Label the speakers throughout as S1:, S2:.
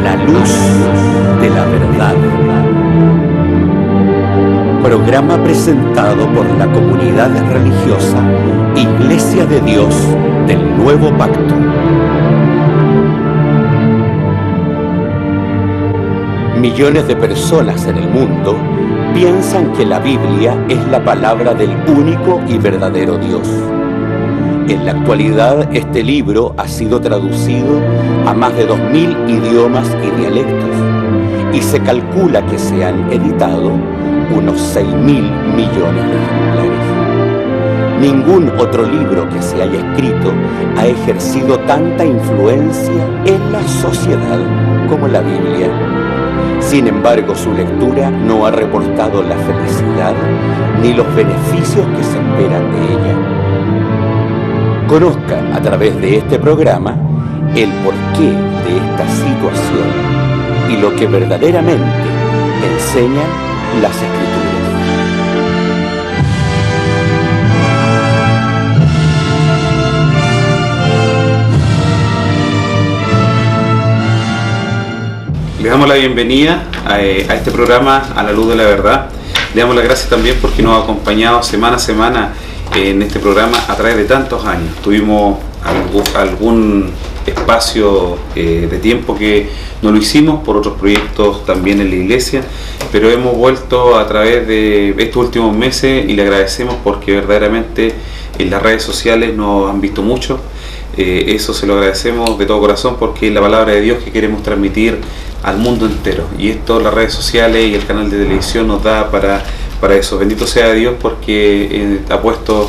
S1: la luz de la verdad. Programa presentado por la comunidad religiosa Iglesia de Dios del Nuevo Pacto. Millones de personas en el mundo piensan que la Biblia es la palabra del único y verdadero Dios. En la actualidad, este libro ha sido traducido a más de 2000 idiomas y dialectos, y se calcula que se han editado unos 6.000 millones de ejemplares. Ningún otro libro que se haya escrito ha ejercido tanta influencia en la sociedad como la Biblia. Sin embargo, su lectura no ha reportado la felicidad ni los beneficios que se esperan de ella. Conozca a través de este programa el porqué de esta situación y lo que verdaderamente enseñan las Escrituras.
S2: Le damos la bienvenida a este programa A la Luz de la Verdad. Le damos las gracias también porque nos ha acompañado semana a semana en este programa a través de tantos años. Tuvimos algún espacio de tiempo que no lo hicimos por otros proyectos también en la iglesia, pero hemos vuelto a través de estos últimos meses y le agradecemos porque verdaderamente en las redes sociales nos han visto mucho. Eso se lo agradecemos de todo corazón porque es la palabra de Dios que queremos transmitir al mundo entero, y esto, las redes sociales y el canal de televisión nos da para eso. Bendito sea Dios porque ha puesto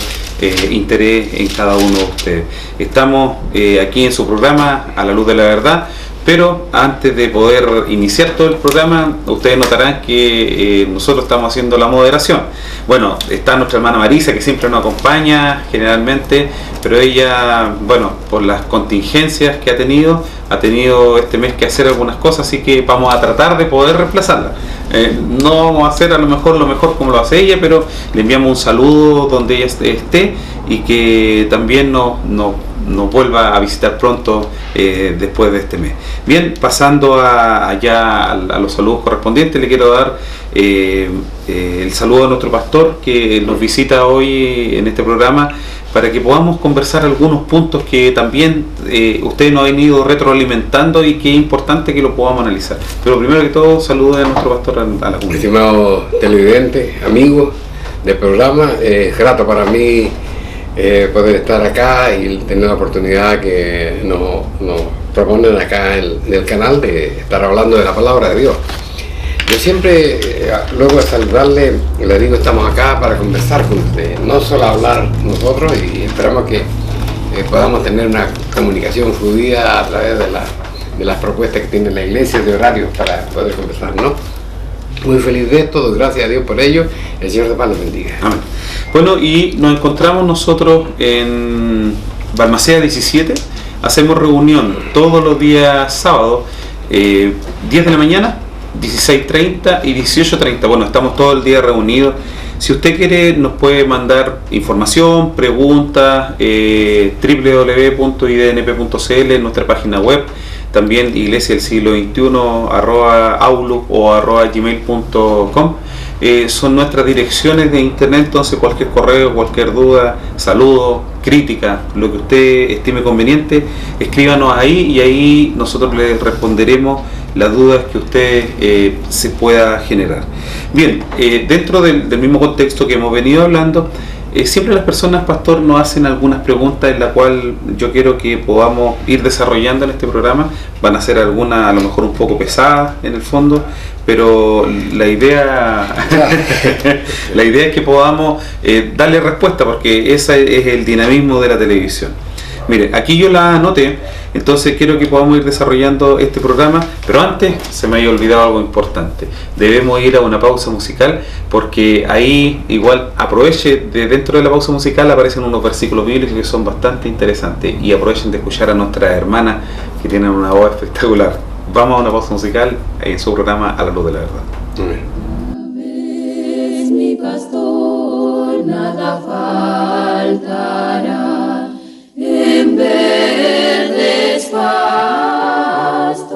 S2: interés en cada uno de ustedes. Estamos aquí en su programa A la Luz de la Verdad, pero antes de poder iniciar todo el programa, ustedes notarán que nosotros estamos haciendo la moderación. Bueno, está nuestra hermana Marisa, que siempre nos acompaña generalmente, pero ella, bueno, por las contingencias que ha tenido este mes que hacer algunas cosas, así que vamos a tratar de poder reemplazarla. No vamos a hacer a lo mejor como lo hace ella, pero le enviamos un saludo donde ella esté y que también nos vuelva a visitar pronto después de este mes. Bien, pasando allá a los saludos correspondientes, le quiero dar el saludo a nuestro pastor que nos visita hoy en este programa para que podamos conversar algunos puntos que también ustedes nos han ido retroalimentando y que es importante que lo podamos analizar. Pero primero que todo, saludo a nuestro pastor a la comunidad.
S3: Estimados televidentes, amigos del programa, es grato para mí poder estar acá y tener la oportunidad que nos proponen acá en el canal de estar hablando de la palabra de Dios. Yo siempre, luego de saludarle, le digo, estamos acá para conversar con usted, no solo hablar nosotros, y esperamos que podamos tener una comunicación fluida a través de las propuestas que tiene la iglesia, de horarios para poder conversar, ¿no? Muy feliz de esto, gracias a Dios por ello, el Señor de paz los bendiga.
S2: Amén. Bueno, y nos encontramos nosotros en Balmaceda 17, hacemos reunión todos los días sábados, 10 de la mañana, 16:30 y 18:30. Bueno, estamos todo el día reunidos. Si usted quiere, nos puede mandar información, preguntas, www.idnp.cl en nuestra página web. También Iglesia del Siglo XXI @outlook o @gmail.com. Son nuestras direcciones de internet, entonces cualquier correo, cualquier duda, saludo, crítica, lo que usted estime conveniente, escríbanos ahí y ahí nosotros le responderemos las dudas que usted se pueda generar. Bien, dentro del mismo contexto que hemos venido hablando, siempre las personas, pastor, nos hacen algunas preguntas en la cual yo quiero que podamos ir desarrollando en este programa. Van a ser algunas a lo mejor un poco pesadas en el fondo, pero la idea es que podamos darle respuesta, porque ese es el dinamismo de la televisión. Mire, aquí yo la anoté, entonces quiero que podamos ir desarrollando este programa, pero antes se me había olvidado algo importante. Debemos ir a una pausa musical, porque ahí igual aproveche, dentro de la pausa musical aparecen unos versículos bíblicos que son bastante interesantes, y aprovechen de escuchar a nuestras hermanas que tienen una voz espectacular. Vamos a una pausa musical en su programa A la Luz de la Verdad.
S4: Es mi pastor, nada faltará. En verdes pastos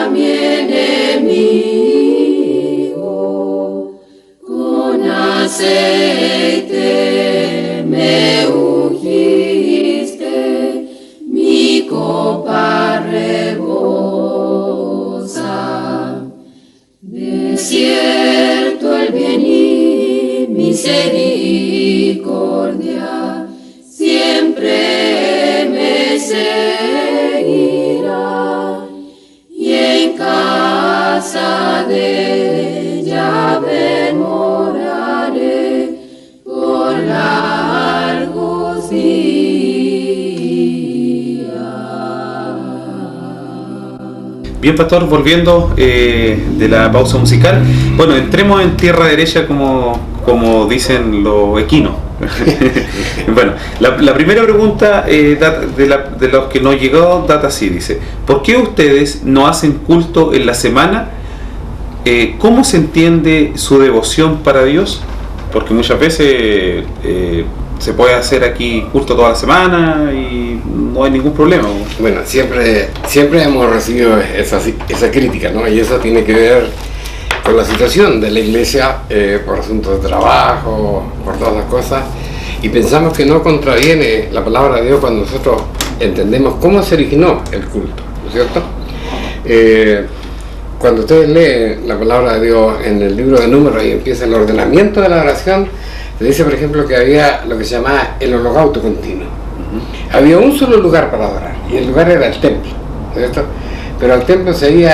S4: mi enemigo, con aceite me ungiste, mi copa rebosa. De cierto el bien y misericordia siempre me seguirá, y en casa de Yahvé moraré por largos días.
S2: Bien, pastor, volviendo de la pausa musical, bueno, entremos en tierra derecha como dicen los equinos. Bueno, la primera pregunta de los que nos llegó data así, dice: ¿por qué ustedes no hacen culto en la semana? ¿Cómo se entiende su devoción para Dios? Porque muchas veces se puede hacer aquí culto toda la semana y no hay ningún problema.
S3: Bueno, siempre hemos recibido esa crítica, ¿no? Y eso tiene que ver con la situación de la iglesia, por asuntos de trabajo, por todas las cosas, y pensamos que no contraviene la palabra de Dios cuando nosotros entendemos cómo se originó el culto, ¿no es cierto? Cuando ustedes leen la palabra de Dios en el libro de Números y empieza el ordenamiento de la oración, se dice, por ejemplo, que había lo que se llamaba el holocausto continuo. Había un solo lugar para adorar, y el lugar era el templo, ¿no es cierto? Pero al templo se iba,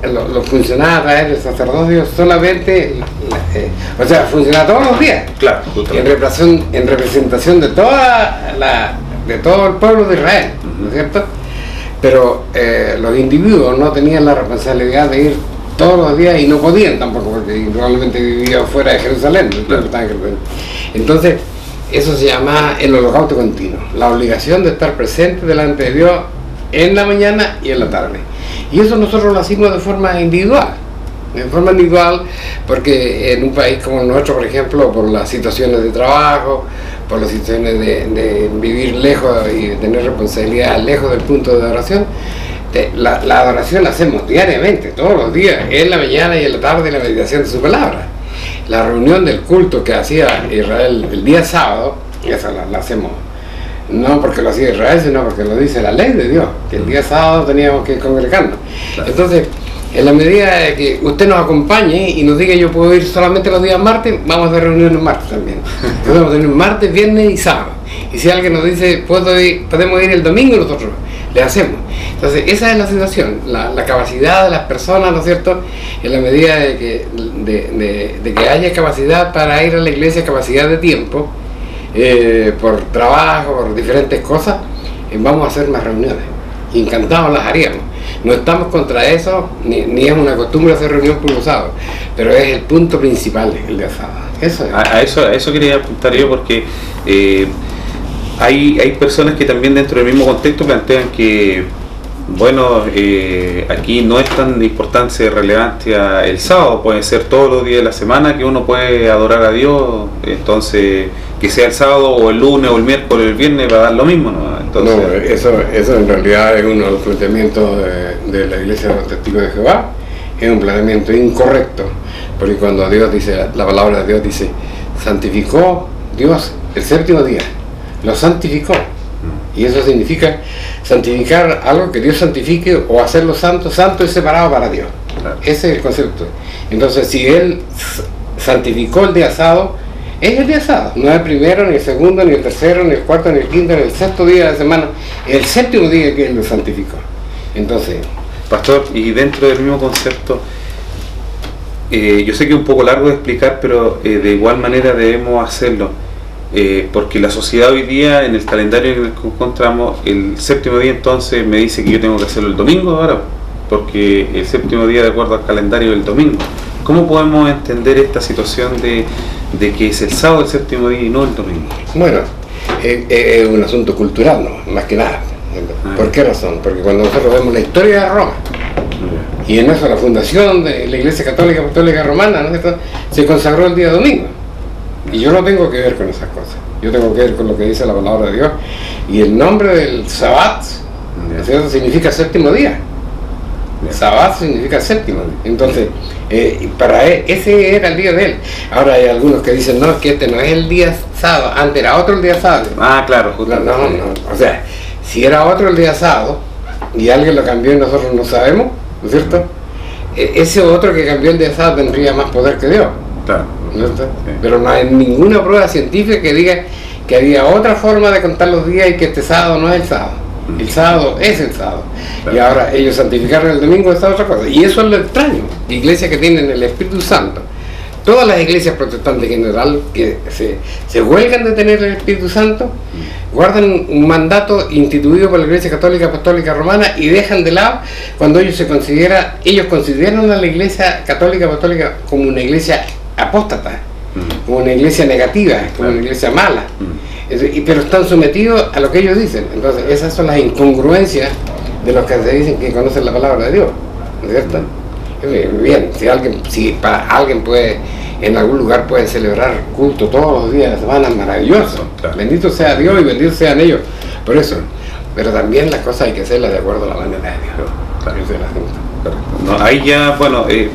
S3: lo funcionaba a través del sacerdocio solamente, o sea, funcionaba todos los días,
S2: Claro,
S3: en representación de todo el pueblo de Israel, ¿no es cierto? Pero los individuos no tenían la responsabilidad de ir todos los días, y no podían tampoco, porque probablemente vivían fuera de Jerusalén, ¿no?
S2: Claro.
S3: Entonces eso se llama el holocausto continuo, la obligación de estar presente delante de Dios en la mañana y en la tarde. Y eso nosotros lo hacemos de forma individual, porque en un país como el nuestro, por ejemplo, por las situaciones de trabajo, por las situaciones de vivir lejos y de tener responsabilidad lejos del punto de adoración, la adoración la hacemos diariamente, todos los días, en la mañana y en la tarde, la meditación de su palabra. La reunión del culto que hacía Israel el día sábado, esa la hacemos, no porque lo hacía Israel, sino porque lo dice la ley de Dios, que el día sábado teníamos que congregarnos.
S2: Claro.
S3: Entonces, en la medida de que usted nos acompañe y nos diga yo puedo ir solamente los días martes, vamos a hacer reuniones martes también. Entonces vamos a tener martes, viernes y sábado. Y si alguien nos dice podemos ir el domingo, nosotros le hacemos. Entonces esa es la situación, la capacidad de las personas, ¿no es cierto? En la medida de que haya capacidad para ir a la iglesia, capacidad de tiempo, por trabajo, por diferentes cosas, vamos a hacer más reuniones. Encantados las haríamos. No estamos contra eso, ni es una costumbre hacer reunión por los sábados, pero es el punto principal, el de asado. Eso es.
S2: A eso quería apuntar yo, porque hay personas que también dentro del mismo contexto plantean que, bueno, aquí no es tan importante, relevante el sábado, puede ser todos los días de la semana que uno puede adorar a Dios, entonces que sea el sábado o el lunes o el miércoles o el viernes va a dar lo mismo, ¿no? Entonces,
S3: no, eso en realidad es uno de los planteamientos de la Iglesia de los Testigos de Jehová, es un planteamiento incorrecto, porque cuando Dios dice, la palabra de Dios dice, santificó Dios el séptimo día, lo santificó, y eso significa santificar algo que Dios santifique o hacerlo santo y separado para Dios.
S2: Claro.
S3: Ese es el concepto. Entonces, si Él santificó el día sábado, es el día sábado, no es el primero, ni el segundo, ni el tercero, ni el cuarto, ni el quinto, ni el sexto día de la semana, es el séptimo día que Él lo santificó. Entonces,
S2: pastor, y dentro del mismo concepto, yo sé que es un poco largo de explicar, pero de igual manera debemos hacerlo, porque la sociedad hoy día, en el calendario en el que encontramos, el séptimo día entonces me dice que yo tengo que hacerlo el domingo ahora, porque el séptimo día de acuerdo al calendario es el domingo. ¿Cómo podemos entender esta situación de que es el sábado el séptimo día y no el domingo?
S3: bueno, es un asunto cultural, ¿no? Más que nada. ¿Por qué razón? Porque cuando nosotros vemos la historia de Roma, y en eso la fundación de la Iglesia Católica Apostólica Romana, ¿no es cierto?, se consagró el día domingo. Y yo no tengo que ver con esas cosas. Yo tengo que ver con lo que dice la palabra de Dios. Y el nombre del Sabbat, ¿no es cierto?, significa séptimo día. Sabbat significa séptimo. Entonces, ese era el día de él. Ahora hay algunos que dicen, no, es que este no es el día sábado, antes era otro el día sábado.
S2: Claro,
S3: No. O sea, si era otro el día sábado y alguien lo cambió y nosotros no sabemos, ¿no es cierto? Ese otro que cambió el día sábado tendría más poder que Dios.
S2: Claro.
S3: ¿No es cierto? Sí. Pero no hay ninguna prueba científica que diga que había otra forma de contar los días y que este sábado no es el sábado. El sábado es el sábado. Claro. Y ahora ellos santificaron el domingo, esa otra cosa. Y eso es lo extraño. Iglesias que tienen el Espíritu Santo. Todas las iglesias protestantes en general que se huelgan de tener el Espíritu Santo, guardan un mandato instituido por la Iglesia Católica Apostólica Romana y dejan de lado cuando ellos consideran a la Iglesia Católica Apostólica como una iglesia apóstata, como una iglesia negativa, como una iglesia mala. Pero están sometidos a lo que ellos dicen. Entonces esas son las incongruencias de los que se dicen que conocen la palabra de Dios, ¿no es cierto? Bien, si para alguien puede, en algún lugar pueden celebrar culto todos los días de la semana, maravilloso, claro. Bendito sea Dios y benditos sean ellos por eso, pero también las cosas hay que hacerlas de acuerdo a la manera de Dios. Claro.
S2: No, ahí ya,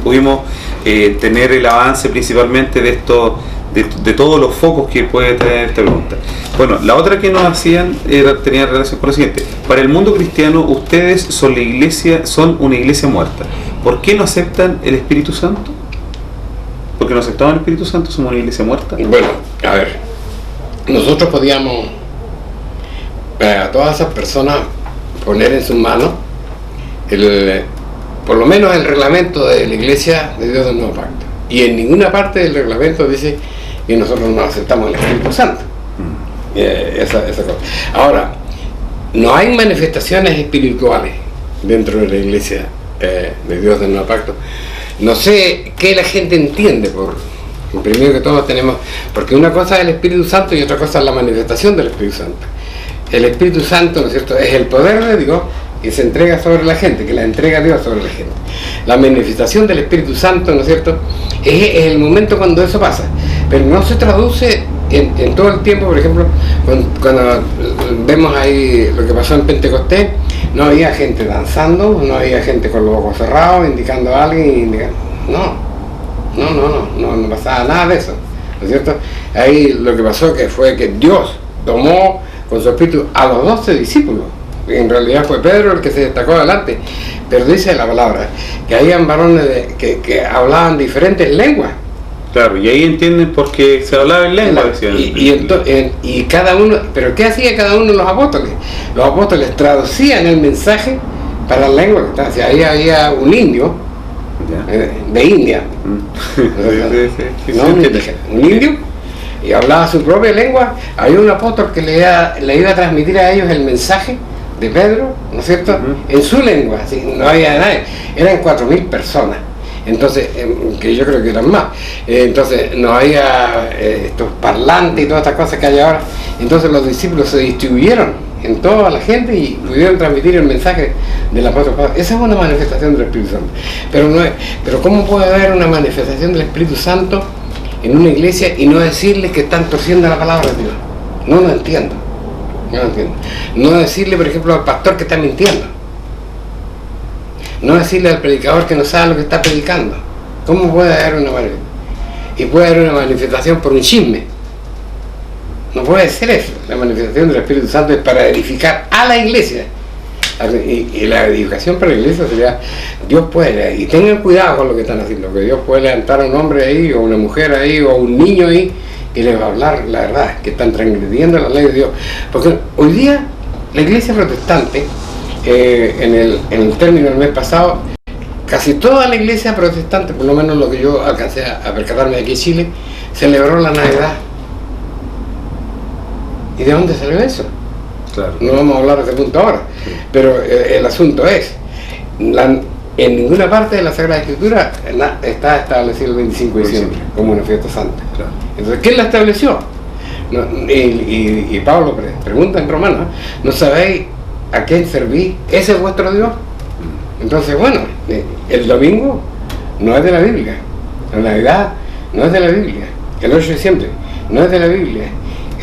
S2: pudimos tener el avance principalmente de esto, de todos los focos que puede tener esta pregunta. Bueno, la otra que nos hacían tenía relación con lo siguiente: para el mundo cristiano, ustedes son una iglesia muerta. ¿Por qué no aceptan el Espíritu Santo? ¿Porque no aceptaban el Espíritu Santo? ¿Somos una iglesia muerta?
S3: Bueno, a ver, nosotros podíamos a todas esas personas poner en sus manos por lo menos el reglamento de la Iglesia de Dios del Nuevo Pacto, y en ninguna parte del reglamento dice que nosotros no aceptamos el Espíritu Santo. Esa cosa. Ahora, no hay manifestaciones espirituales dentro de la Iglesia de Dios del Nuevo Pacto. No sé qué la gente entiende primero que todo tenemos, porque una cosa es el Espíritu Santo y otra cosa es la manifestación del Espíritu Santo. El Espíritu Santo, ¿no es cierto?, es el poder de Dios que se entrega sobre la gente, que la entrega Dios sobre la gente. La manifestación del Espíritu Santo, ¿no es cierto?, es el momento cuando eso pasa, pero no se traduce en todo el tiempo. Por ejemplo, cuando vemos ahí lo que pasó en Pentecostés, no había gente danzando, no había gente con los ojos cerrados indicando a alguien, no pasaba nada de eso, ¿no es cierto? Ahí lo que pasó fue que Dios tomó con su espíritu a los 12 discípulos. En realidad fue Pedro el que se destacó adelante, pero dice la palabra que habían varones que hablaban diferentes lenguas.
S2: Claro, y ahí entienden por qué se hablaba en lengua.
S3: Y cada uno, pero ¿qué hacía cada uno de los apóstoles? Los apóstoles traducían el mensaje para la lengua que estaba. O sea, ahí había un indio de India, un indio, y hablaba su propia lengua. Había un apóstol que le iba a transmitir a ellos el mensaje de Pedro, ¿no es cierto?, en su lengua. ¿Sí? No había nadie, eran 4.000 personas. Entonces, que yo creo que eran más. Entonces no había estos parlantes y todas estas cosas que hay ahora. Entonces los discípulos se distribuyeron en toda la gente y pudieron transmitir el mensaje del apóstol Pablo. Esa es una manifestación del Espíritu Santo. Pero ¿cómo puede haber una manifestación del Espíritu Santo en una iglesia y no decirles que están torciendo la palabra de Dios? No lo entiendo. No decirle, por ejemplo, al pastor que está mintiendo. No decirle al predicador que no sabe lo que está predicando. ¿Cómo puede haber una manifestación? Y puede haber una manifestación por un chisme. No puede ser eso. La manifestación del Espíritu Santo es para edificar a la iglesia. Y la edificación para la iglesia sería, Dios puede, y tengan cuidado con lo que están haciendo, que Dios puede levantar a un hombre ahí, o una mujer ahí, o un niño ahí, y les va a hablar la verdad, que están transgrediendo la ley de Dios. Porque hoy día la iglesia protestante, en el término del mes pasado, casi toda la iglesia protestante, por lo menos lo que yo alcancé a percatarme aquí en Chile, celebró la Navidad. ¿Y de dónde salió eso? Claro. No vamos a hablar de ese punto ahora, pero el asunto es, en ninguna parte de la Sagrada Escritura está establecido el 25 de diciembre como una fiesta santa. Claro. Entonces, ¿quién la estableció? Y Pablo pregunta en Romanos, ¿no sabéis a quién servís? ¿Ese es vuestro Dios? Entonces, bueno, el domingo no es de la Biblia, la Navidad no es de la Biblia, el 8 de diciembre no es de la Biblia,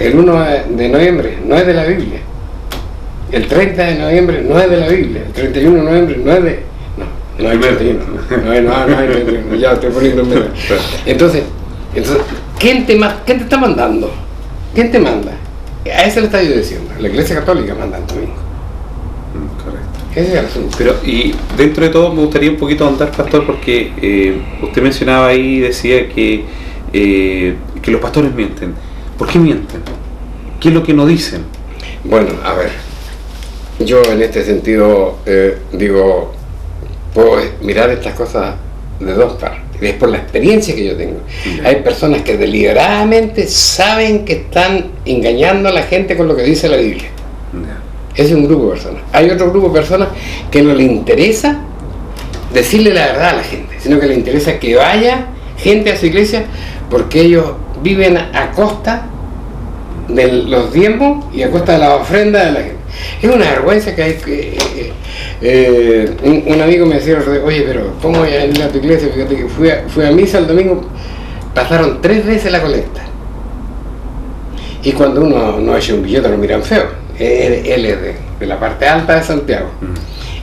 S3: el 1 de noviembre no es de la Biblia, el 30 de noviembre no es de la Biblia, el 31 de noviembre no es de... No hay 31, no, ya estoy poniendo en medio. Entonces, ¿quién te está mandando? ¿Quién te manda? A eso le está yo diciendo. La Iglesia Católica manda el domingo.
S2: Correcto.
S3: Ese es el asunto.
S2: Pero, y dentro de todo me gustaría un poquito ahondar, pastor, porque usted mencionaba ahí, decía que los pastores mienten. ¿Por qué mienten? ¿Qué es lo que no dicen?
S3: Bueno, a ver, yo en este sentido digo, puedo mirar estas cosas de dos partes. Es por la experiencia que yo tengo. Hay personas que deliberadamente saben que están engañando a la gente con lo que dice la Biblia. Ese es un grupo de personas. Hay otro grupo de personas que no le interesa decirle la verdad a la gente, sino que le interesa que vaya gente a su iglesia porque ellos viven a costa de los diezmos y a costa de la ofrenda de la gente. Es una vergüenza que hay que... un amigo me decía, oye, pero ¿cómo voy a ir a tu iglesia? Fíjate que fui a misa el domingo, pasaron 3 veces la colecta. Y cuando uno no echa un billete lo miran feo. Él es de la parte alta de Santiago.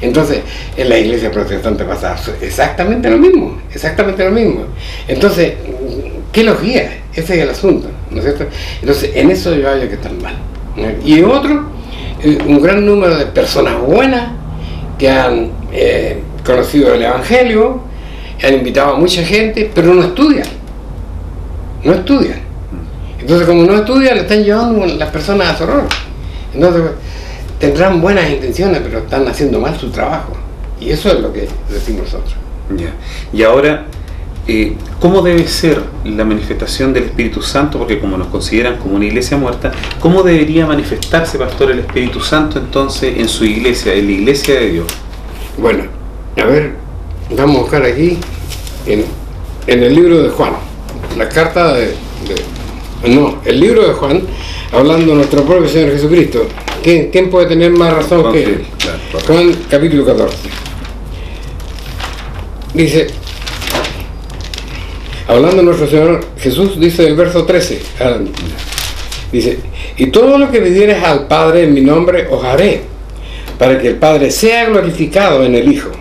S3: Entonces, en la iglesia protestante pasa exactamente lo mismo. Entonces, ¿qué los guía? Ese es el asunto, ¿no es cierto? Entonces, en eso yo hallo que están mal. Y otro, un gran número de personas buenas que han conocido el Evangelio, han invitado a mucha gente, pero no estudian. Entonces, como no estudian, están llevando las personas a su horror. Entonces, tendrán buenas intenciones, pero están haciendo mal su trabajo. Y eso es lo que decimos nosotros.
S2: Ya. Y ahora, ¿cómo debe ser la manifestación del Espíritu Santo? Porque como nos consideran como una iglesia muerta, ¿cómo debería manifestarse, pastor, el Espíritu Santo entonces en su iglesia, en la iglesia de Dios?
S3: Bueno, a ver, vamos a buscar aquí en el libro de Juan, la carta el libro de Juan, hablando de nuestro propio Señor Jesucristo. ¿Quién puede tener más razón que él?
S2: Claro.
S3: Juan capítulo 14. Dice, hablando de nuestro Señor Jesús, dice el verso 13, dice, y todo lo que pidieres al Padre en mi nombre os haré, para que el Padre sea glorificado en el Hijo.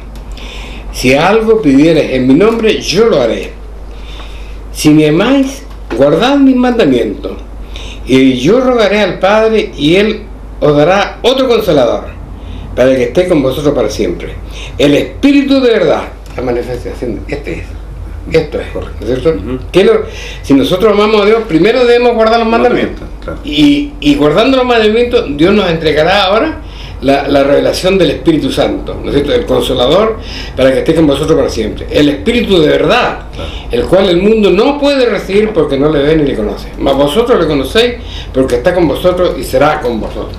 S3: Si algo pidieres en mi nombre, yo lo haré. Si me amáis, guardad mis mandamientos, y yo rogaré al Padre, y Él os dará otro Consolador, para que esté con vosotros para siempre. El Espíritu de verdad, la manifestación, esto es, ¿no es cierto? Si nosotros amamos a Dios, primero debemos guardar los mandamientos.
S2: Claro.
S3: Y guardando los mandamientos, Dios nos entregará ahora la revelación del Espíritu Santo, ¿no es cierto? El Consolador, para que esté con vosotros para siempre. El Espíritu de verdad, el cual el mundo no puede recibir porque no le ve ni le conoce. Mas vosotros le conocéis porque está con vosotros y será con vosotros.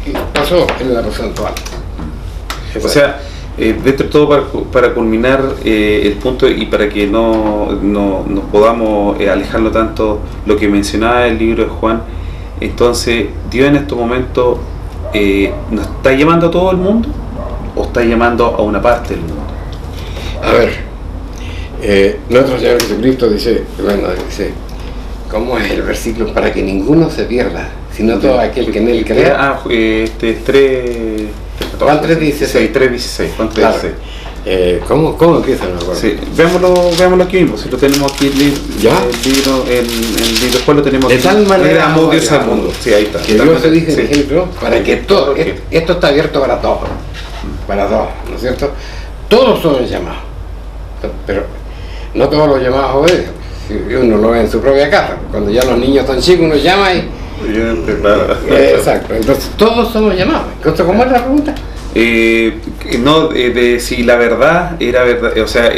S3: Y pasó en el aposento alto.
S2: O sea, dentro de todo, para culminar el punto y para que no nos podamos alejarlo tanto, lo que mencionaba el libro de Juan, entonces Dios en estos momentos ¿nos está llamando a todo el mundo o está llamando a una parte del mundo?
S3: A ver, nuestro Señor Jesucristo dice, ¿cómo es el versículo? Para que ninguno se pierda, sino todo aquel que en él crea. Juan 3:16.
S2: 3:16. Juan 3:16.
S3: ¿Cómo empieza? No recuerdo.
S2: Sí, veámoslo aquí mismo, si lo tenemos aquí el libro, después lo tenemos
S3: de
S2: aquí.
S3: tal manera
S2: amó Dios al mundo. Sí, ahí está.
S3: Que Dios se dice, por ejemplo, para que todo, esto está abierto para todos, ¿no es cierto? Todos son llamados, pero no todos los llamados obedecen. Si uno lo ve en su propia casa, cuando ya los niños están chicos, uno llama y... exacto, entonces todos somos llamados. ¿Cómo es la pregunta?
S2: De si la verdad era verdad, o sea,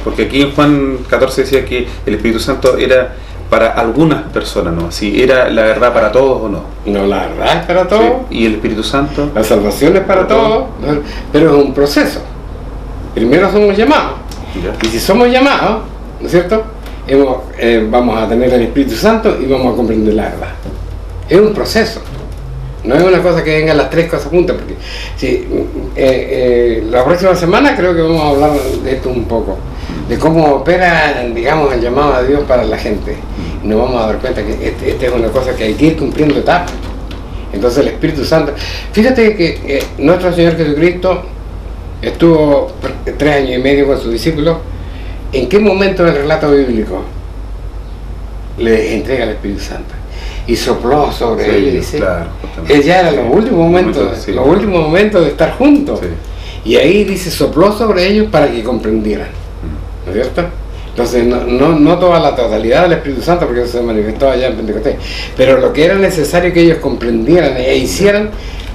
S2: porque aquí en Juan 14 decía que el Espíritu Santo era para algunas personas, ¿no? Si era la verdad para todos o no.
S3: No, la verdad es para todos.
S2: Sí. ¿Y el Espíritu Santo?
S3: La salvación es para todos, pero es un proceso. Primero somos llamados. Y si somos llamados, ¿no es cierto? Vamos a tener el Espíritu Santo y vamos a comprender la verdad. Es un proceso. No es una cosa que vengan las 3 cosas juntas, porque la próxima semana creo que vamos a hablar de esto un poco, de cómo opera, digamos, el llamado a Dios para la gente. Y nos vamos a dar cuenta que esta es una cosa que hay que ir cumpliendo etapas. Entonces el Espíritu Santo, fíjate que nuestro Señor Jesucristo estuvo 3 años y medio con sus discípulos, ¿en qué momento del relato bíblico le entrega el Espíritu Santo? Y sopló sobre ellos, dice,
S2: claro,
S3: él ya era los últimos momentos,
S2: sí.
S3: los últimos momentos de estar juntos.
S2: Sí.
S3: Y ahí dice, sopló sobre ellos para que comprendieran, ¿no es cierto? Entonces, no toda la totalidad del Espíritu Santo, porque eso se manifestó allá en Pentecostés, pero lo que era necesario que ellos comprendieran e hicieran,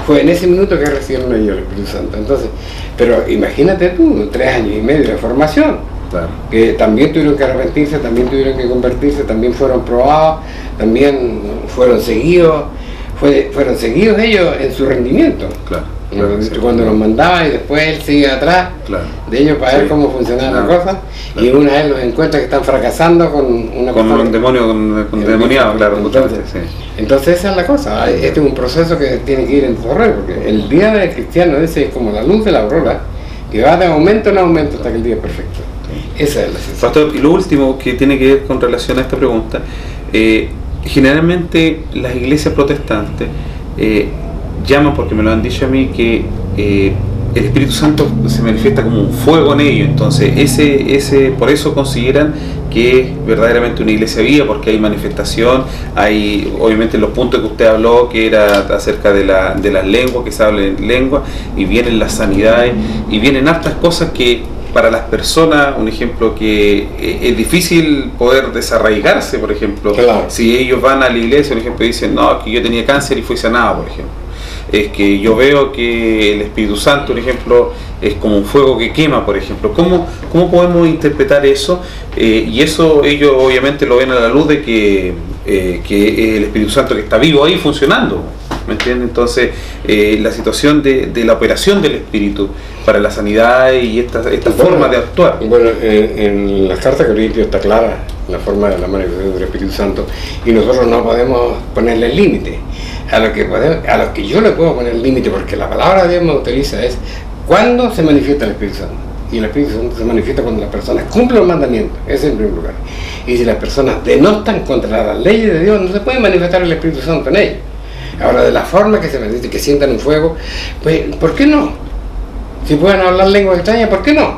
S3: fue en ese minuto que recibieron ellos el Espíritu Santo. Entonces, pero imagínate tú, 3 años y medio de formación,
S2: Claro.
S3: que también tuvieron que arrepentirse, también tuvieron que convertirse, también fueron probados, también fueron seguidos ellos en su rendimiento.
S2: Claro.
S3: Cuando los mandaba y después él sigue atrás de ellos para ver cómo funcionaba la cosa, y una vez los encuentra que están fracasando con
S2: un demonio, con demoniado, claro.
S3: Entonces esa es la cosa. Este es un proceso que tiene que ir en desarrollo, porque el día del cristiano ese es como la luz de la aurora, que va de aumento en aumento hasta que el día es perfecto. Esa es la sensación.
S2: Pastor, y lo último que tiene que ver con relación a esta pregunta, generalmente las iglesias protestantes llaman, porque me lo han dicho a mí, que el Espíritu Santo se manifiesta como un fuego en ellos. Entonces por eso consideran que es verdaderamente una iglesia viva, porque hay manifestación, hay obviamente los puntos que usted habló, que era acerca de las lenguas, que se habla en lengua, y vienen las sanidades, y vienen hartas cosas que para las personas, un ejemplo, que es difícil poder desarraigarse, por ejemplo,
S3: claro.
S2: Si ellos van a la iglesia, por ejemplo, y dicen, no, que yo tenía cáncer y fui sanado, por ejemplo. Es que yo veo que el Espíritu Santo, por ejemplo, es como un fuego que quema, por ejemplo. ¿Cómo podemos interpretar eso? Y eso ellos obviamente lo ven a la luz de que el Espíritu Santo que está vivo ahí funcionando, ¿me entienden? Entonces, la situación de la operación del Espíritu para la sanidad y esta forma de actuar.
S3: Bueno, en las cartas de Corintios está clara la forma de la manifestación del Espíritu Santo, y nosotros no podemos ponerle límite. A lo que yo le puedo poner límite, porque la palabra de Dios me autoriza, es cuando se manifiesta el Espíritu Santo. Y el Espíritu Santo se manifiesta cuando las personas cumplen los mandamientos, ese es en primer lugar. Y si las personas denostan contra las leyes de Dios, no se puede manifestar el Espíritu Santo en ellos. Ahora, de la forma que se manifiesta, que sientan un fuego, pues, ¿por qué no? Si pueden hablar lenguas extrañas, ¿por qué no?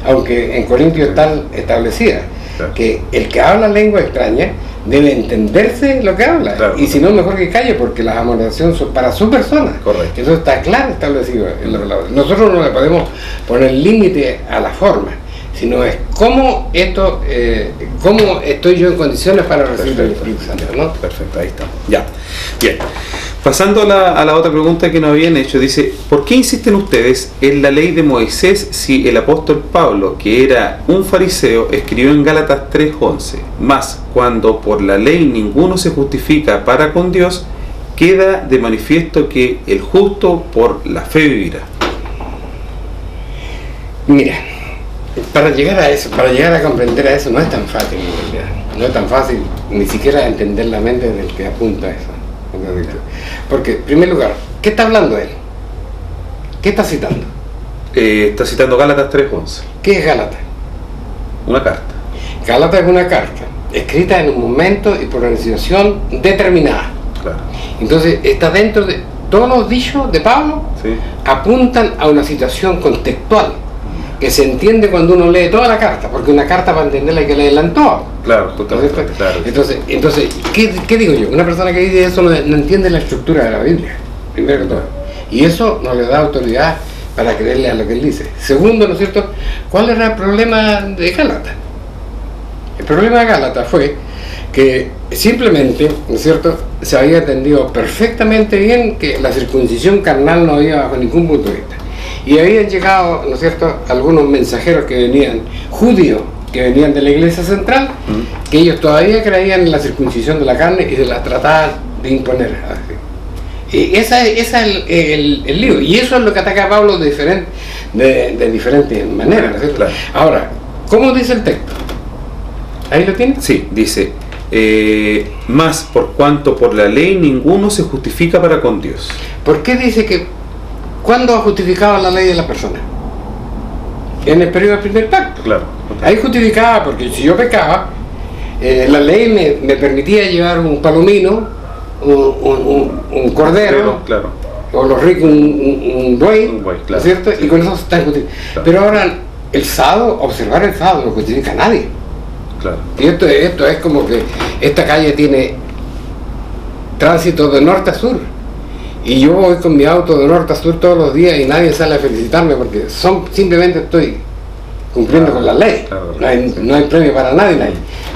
S3: Aunque en Corintios está establecida que el que habla lengua extraña debe entenderse lo que habla, claro, y si no, mejor que calle, porque las amonestaciones son para su persona.
S2: Correcto.
S3: Eso está claro establecido en la palabra. Nosotros no le podemos poner límite a la forma, sino es cómo estoy yo en condiciones para recibir el Espíritu Santo, ¿no?
S2: Perfecto, ahí estamos. Ya. Bien. Pasando a la otra pregunta que nos habían hecho, dice, ¿por qué insisten ustedes en la ley de Moisés si el apóstol Pablo, que era un fariseo, escribió en Gálatas 3:11, más cuando por la ley ninguno se justifica para con Dios, queda de manifiesto que el justo por la fe vivirá?
S3: Mira, para llegar a comprender a eso no es tan fácil, en realidad. No es tan fácil ni siquiera entender la mente del que apunta a eso. Porque, en primer lugar, ¿qué está hablando él? ¿Qué está citando?
S2: Está citando Gálatas 3:11.
S3: ¿Qué es Gálatas?
S2: Una carta.
S3: Gálatas es una carta escrita en un momento y por una situación determinada.
S2: Claro.
S3: Entonces, está dentro de todos los dichos de Pablo, sí, apuntan a una situación contextual que se entiende cuando uno lee toda la carta, porque una carta para entenderla hay que leerla en todo.
S2: Claro, totalmente. Claro.
S3: Entonces ¿qué digo yo? Una persona que dice eso no entiende la estructura de la Biblia, primero que todo. Y eso no le da autoridad para creerle a lo que él dice. Segundo, ¿no es cierto? ¿Cuál era el problema de Gálatas? El problema de Gálatas fue que simplemente, ¿no es cierto?, se había entendido perfectamente bien que la circuncisión carnal no había bajo ningún punto de vista. Y habían llegado, ¿no es cierto?, algunos mensajeros que venían, judíos, que venían de la iglesia central, que ellos todavía creían en la circuncisión de la carne y se la trataban de imponer. Y ese es el lío. Y eso es lo que ataca a Pablo de diferentes maneras, ¿no es cierto?
S2: Claro.
S3: Ahora, ¿cómo dice el texto? ¿Ahí lo tiene?
S2: Sí, dice, más por cuanto por la ley ninguno se justifica para con Dios.
S3: ¿Por qué dice que cuándo ha justificado la ley de la persona? En el periodo del primer pacto.
S2: Claro.
S3: Ahí justificaba, porque si yo pecaba, la ley me permitía llevar un palomino, un cordero,
S2: claro,
S3: o los ricos un buey,
S2: Un buey,
S3: ¿no
S2: claro,
S3: es cierto?
S2: sí.
S3: Y con eso se está discutiendo.
S2: Claro.
S3: Pero ahora, el sábado, observar el sábado no justifica a nadie.
S2: Claro.
S3: Y esto es como que esta calle tiene tránsito de norte a sur. Y yo voy con mi auto de norte a sur todos los días y nadie sale a felicitarme porque simplemente estoy cumpliendo con la ley.
S2: Claro.
S3: No hay premio para nadie.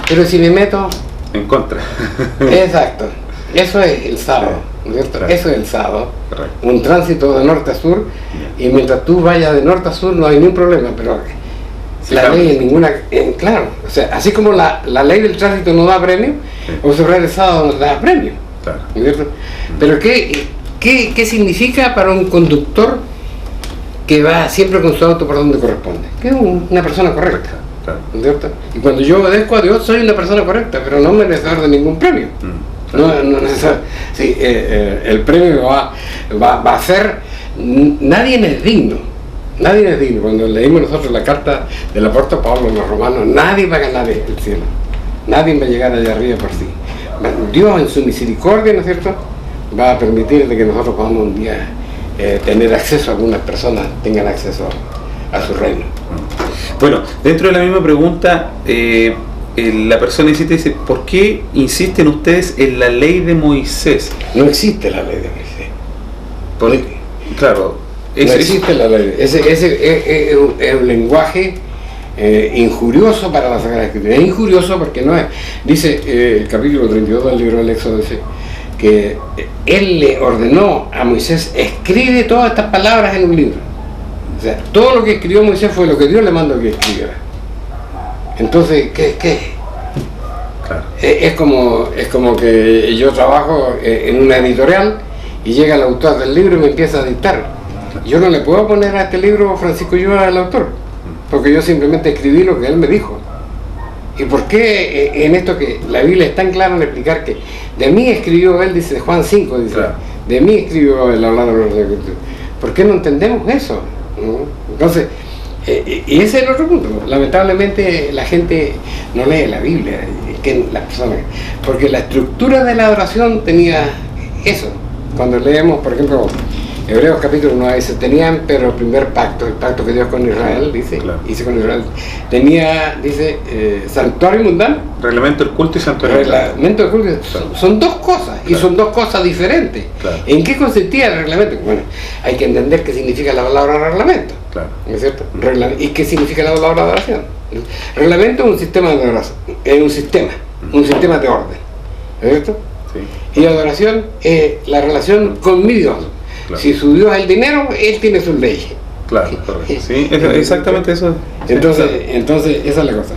S3: Pero si me meto,
S2: En contra.
S3: exacto, eso es el sábado, ¿no es cierto?
S2: Claro.
S3: Eso es el sábado.
S2: Correcto.
S3: Un tránsito de norte a sur, y mientras tú vayas de norte a sur no hay ningún problema, pero
S2: Sí,
S3: la
S2: cambia.
S3: ley en ninguna, claro, o sea, así como la ley del tránsito no da premio,
S2: Sí.
S3: observar el sábado no da premio,
S2: Claro.
S3: ¿no es cierto? Pero ¿qué significa para un conductor que va siempre con su auto por donde corresponde? Que es una persona correcta,
S2: Claro.
S3: ¿no es cierto? Y cuando yo obedezco a Dios soy una persona correcta, pero no merecedor de ningún premio. No necesariamente. Sí, el premio va a ser. Nadie es digno. Nadie es digno. Cuando leímos nosotros la carta del apóstol Pablo a los romanos, nadie va a ganar el cielo. Nadie va a llegar allá arriba por sí. Dios en su misericordia, ¿no es cierto?, va a permitir de que nosotros podamos un día tener acceso, algunas personas tengan acceso a su reino.
S2: Bueno, dentro de la misma pregunta, la persona insiste y dice, ¿por qué insisten ustedes en la ley de Moisés?
S3: No existe la ley de Moisés.
S2: Claro,
S3: No existe la ley. Ese es un lenguaje injurioso para la Sagrada Escritura. Es injurioso porque no es. Dice el capítulo 32 del libro del Éxodo, dice que él le ordenó a Moisés, escribe todas estas palabras en un libro. O sea, todo lo que escribió Moisés fue lo que Dios le mandó que escribiera. Entonces, ¿qué?
S2: Claro.
S3: Es como que yo trabajo en una editorial y llega el autor del libro y me empieza a dictar. Yo no le puedo poner a este libro Francisco Ulloa al autor, porque yo simplemente escribí lo que él me dijo. ¿Y por qué en esto que la Biblia es tan clara en explicar que de mí escribió él, dice Juan 5, dice,
S2: Claro.
S3: de mí escribió él hablando de los Escrituras? ¿Por qué no entendemos eso? ¿No? Entonces, y ese es el otro punto. Lamentablemente la gente no lee la Biblia, que las personas, porque la estructura de la adoración tenía eso. Cuando leemos, por ejemplo, Hebreos capítulo 9 dice, tenían pero el primer pacto, el pacto que Dios con Israel, dice,
S2: Claro.
S3: hizo con Israel, tenía, dice, santuario mundano,
S2: Reglamento del culto y santuario.
S3: reglamento de culto, son dos cosas, y
S2: Claro.
S3: son dos cosas diferentes.
S2: Claro.
S3: ¿En qué consistía el reglamento? Bueno, hay que entender qué significa la palabra reglamento,
S2: Claro.
S3: ¿no es cierto? ¿Y qué significa la palabra adoración? Reglamento es un sistema de adoración, es un sistema de orden, ¿no es cierto?
S2: Sí.
S3: Y adoración es la relación con mi Dios.
S2: Claro.
S3: Si su Dios es el dinero, él tiene sus leyes.
S2: Claro, correcto. Sí, exactamente eso.
S3: Entonces,
S2: Sí, claro.
S3: entonces esa es la cosa.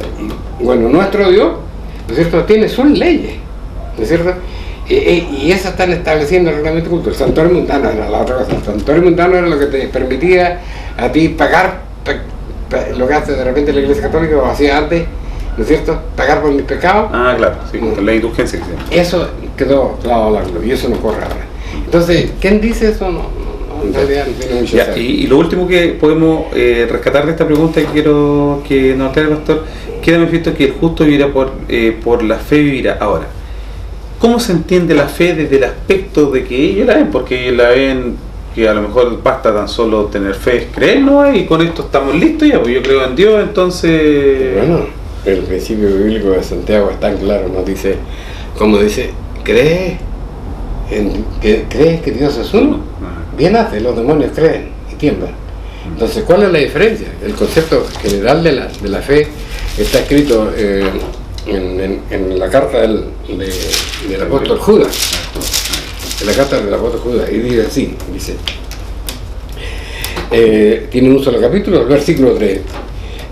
S3: Y, bueno, nuestro Dios, ¿no es cierto?, tiene sus leyes, ¿no es cierto? Y esas están estableciendo el reglamento culto. El santuario mundano era la otra cosa. El santuario mundano era lo que te permitía a ti pagar lo que hace de repente la Iglesia Católica, o hacía antes, ¿no es cierto?, pagar por mis pecados.
S2: Ah, claro, sí, con la indulgencia que se llama.
S3: Eso quedó clavado al ángulo y eso no corre ahora. Entonces, ¿quién dice eso? No, en realidad no tiene mucho
S2: Ya,
S3: sentido.
S2: y lo último que podemos rescatar de esta pregunta que quiero que nos aclare el pastor, queda manifiesto que el justo vivirá por la fe vivirá. Ahora, ¿cómo se entiende la fe desde el aspecto de que ellos la ven? Porque ellos la ven que a lo mejor basta tan solo tener fe, creer, ¿no? Y con esto estamos listos ya, pues yo creo en Dios, entonces...
S3: Bueno, el principio bíblico de Santiago es tan claro, nos dice, como dice, ¿crees que Dios es uno? Bien hace, los demonios creen y tiemblan. Entonces, ¿cuál es la diferencia? El concepto general de la fe está escrito en la carta del apóstol Judas. En la carta del apóstol Judas, y dice así, tiene un solo capítulo, el versículo 3.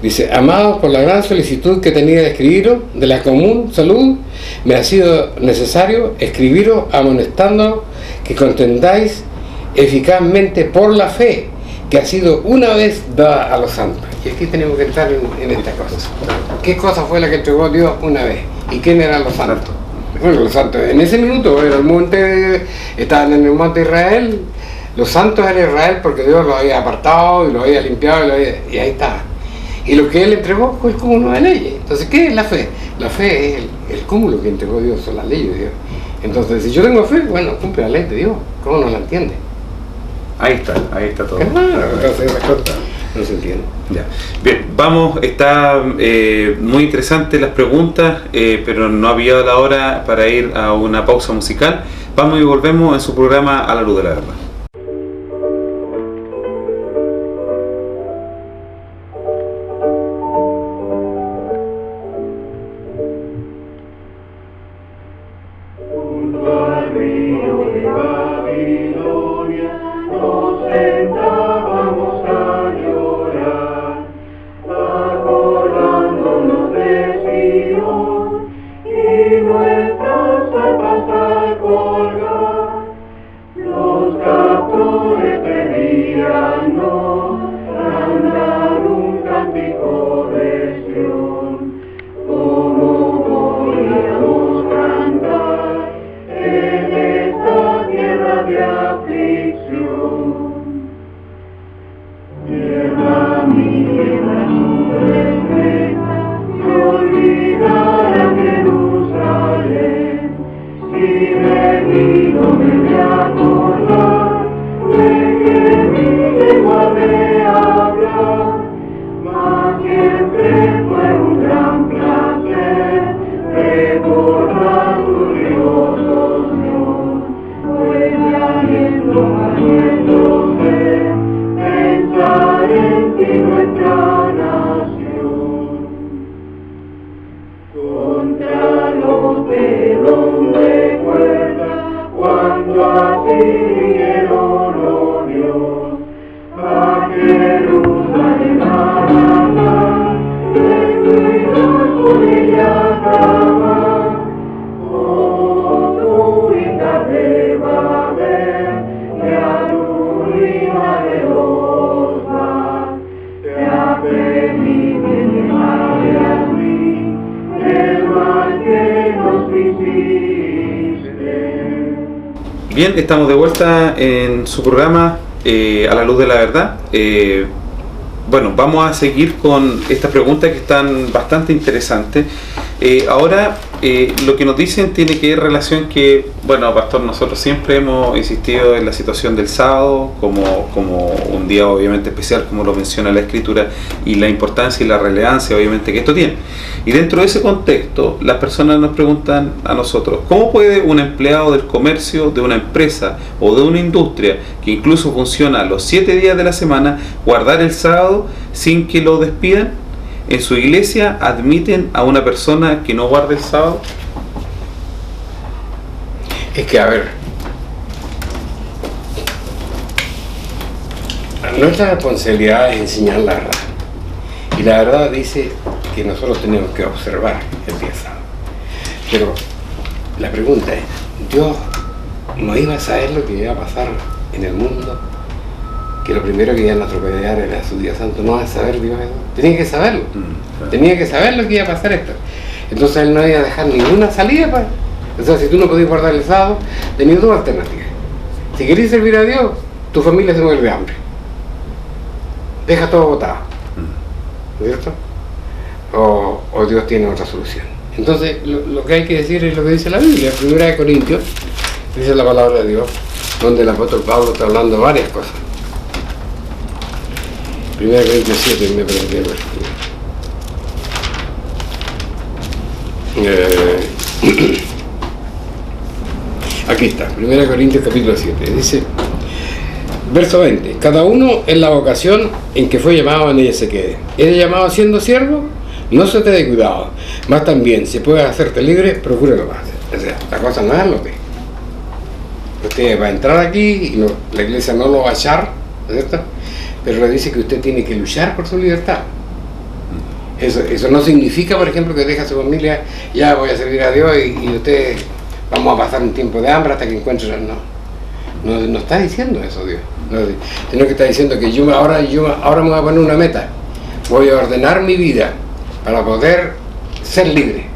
S3: Dice, amados, por la gran solicitud que tenía de escribiros, de la común salud, me ha sido necesario escribiros amonestando que contendáis eficazmente por la fe que ha sido una vez dada a los santos. Y aquí tenemos que entrar en esta cosa. ¿Qué cosa fue la que entregó Dios una vez? ¿Y quién eran los santos? Bueno, los santos en ese minuto era el monte, estaban en el monte de Israel. Los santos eran Israel porque Dios los había apartado y los había limpiado y ahí estaba. Y lo que él entregó fue el cúmulo de leyes. Entonces, ¿qué es la fe? La fe es el cúmulo que entregó Dios, son las leyes de Dios. Entonces, si yo tengo fe, bueno, cumple la ley de Dios. ¿Cómo no la entiende?
S2: Ahí está todo.
S3: Claro, entonces esas cosas no se entiende.
S2: Ya. Bien, vamos, está muy interesante las preguntas, pero no había la hora para ir a una pausa musical. Vamos y volvemos en su programa A la Luz de la Verdad. Bien, estamos de vuelta en su programa A la Luz de la Verdad. Bueno, vamos a seguir con estas preguntas que están bastante interesantes. Ahora, lo que nos dicen tiene que ver relación que, bueno, pastor, nosotros siempre hemos insistido en la situación del sábado como un día obviamente especial, como lo menciona la Escritura, y la importancia y la relevancia obviamente que esto tiene. Y dentro de ese contexto, las personas nos preguntan a nosotros, ¿cómo puede un empleado del comercio, de una empresa o de una industria que incluso funciona los 7 días de la semana, guardar el sábado sin que lo despidan? ¿En su iglesia admiten a una persona que no guarde el sábado?
S3: Es que, a ver, nuestra responsabilidad es enseñar la verdad. Y la verdad dice que nosotros tenemos que observar el día sábado. Pero la pregunta es, ¿Dios no iba a saber lo que iba a pasar en el mundo? Que lo primero que iban a atropellar era su día santo. No va a saber Dios eso. Tenía que saberlo. Tenía que saber lo que iba a pasar esto. Entonces Él no iba a dejar ninguna salida para... O sea, si tú no podías guardar el sábado, tenías dos alternativas. Si querías servir a Dios, tu familia se muere de hambre. Deja todo botado. ¿Cierto? O Dios tiene otra solución. Entonces, lo que hay que decir es lo que dice la Biblia. 1 Corintios, dice la palabra de Dios, donde el apóstol Pablo está hablando de varias cosas. 1 Corintios 7, me parece que aquí está, 1 Corintios capítulo 7, dice, verso 20, cada uno en la vocación en que fue llamado, en ella se quede. ¿Eres llamado siendo siervo? No se te dé cuidado, más también, si puedes hacerte libre, procúralo más. O sea, la cosa no es lo que usted va a entrar aquí y no, la iglesia no lo va a echar, ¿cierto? Pero le dice que usted tiene que luchar por su libertad. Eso no significa, por ejemplo, que deja a su familia, ya voy a servir a Dios y usted vamos a pasar un tiempo de hambre hasta que encuentre. No está diciendo eso Dios, sino que está diciendo que ahora me voy a poner una meta, voy a ordenar mi vida para poder ser libre,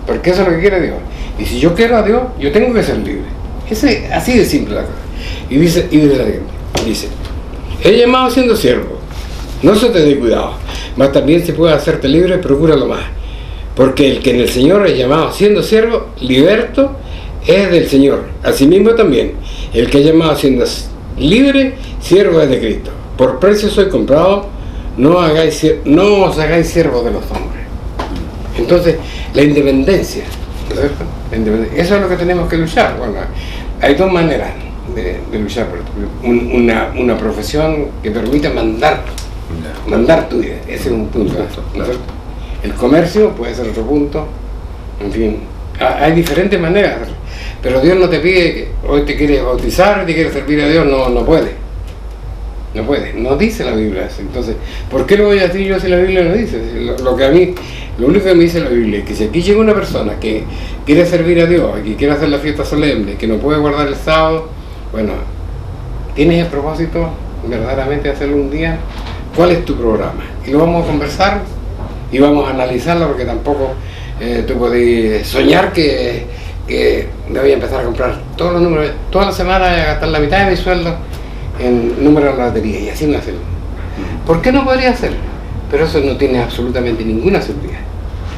S3: porque eso es lo que quiere Dios. Y si yo quiero a Dios, yo tengo que ser libre. Así de simple la cosa. Y dice, he llamado siendo siervo, no se te dé cuidado, mas también si puedes hacerte libre, procúralo más, porque el que en el Señor es llamado siendo siervo, liberto es del Señor. Asimismo también, el que es llamado siendo libre, siervos de Cristo. Por precio soy comprado, no os hagáis siervos de los hombres. Entonces, la independencia, ¿no es cierto? Eso es lo que tenemos que luchar. Bueno, hay dos maneras de luchar por esto. Una profesión que permita mandar tu vida. Ese es un punto, ¿no es cierto? El comercio puede ser otro punto. En fin, hay diferentes maneras, pero Dios no te pide que hoy te quieres bautizar, te quieres servir a Dios, no puede. No puede, no dice la Biblia eso. Entonces, ¿por qué lo voy a decir yo si la Biblia no dice? Lo único que me dice la Biblia es que si aquí llega una persona que quiere servir a Dios, que quiere hacer la fiesta solemne, que no puede guardar el sábado, bueno, ¿tienes el propósito verdaderamente de hacerlo un día? ¿Cuál es tu programa? Y lo vamos a conversar y vamos a analizarlo, porque tampoco tú podés soñar que me voy a empezar a comprar todos los números, toda la semana voy a gastar la mitad de mi sueldo en números de la lotería, y así no hacerlo. ¿Por qué no podría hacerlo? Pero eso no tiene absolutamente ninguna seguridad,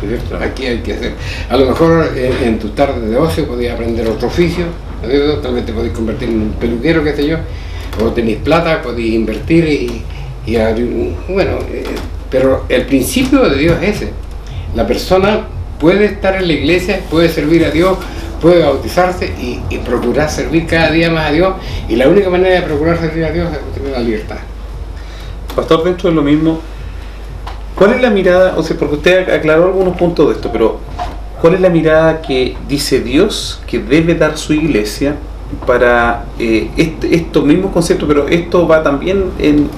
S3: ¿cierto? Aquí hay que hacer, a lo mejor en tus tardes de ocio podías aprender otro oficio, ¿cierto? Tal vez te podéis convertir en un peluquero, qué sé yo, o tenéis plata, podéis invertir y bueno, pero el principio de Dios es ese. La persona puede estar en la iglesia, puede servir a Dios, puede bautizarse y procurar servir cada día más a Dios, y la única manera de procurar servir a Dios es tener la libertad.
S2: Pastor, dentro de lo mismo, ¿cuál es la mirada? O sea, porque usted aclaró algunos puntos de esto, pero ¿cuál es la mirada que dice Dios que debe dar su iglesia para estos mismos conceptos? Pero esto va también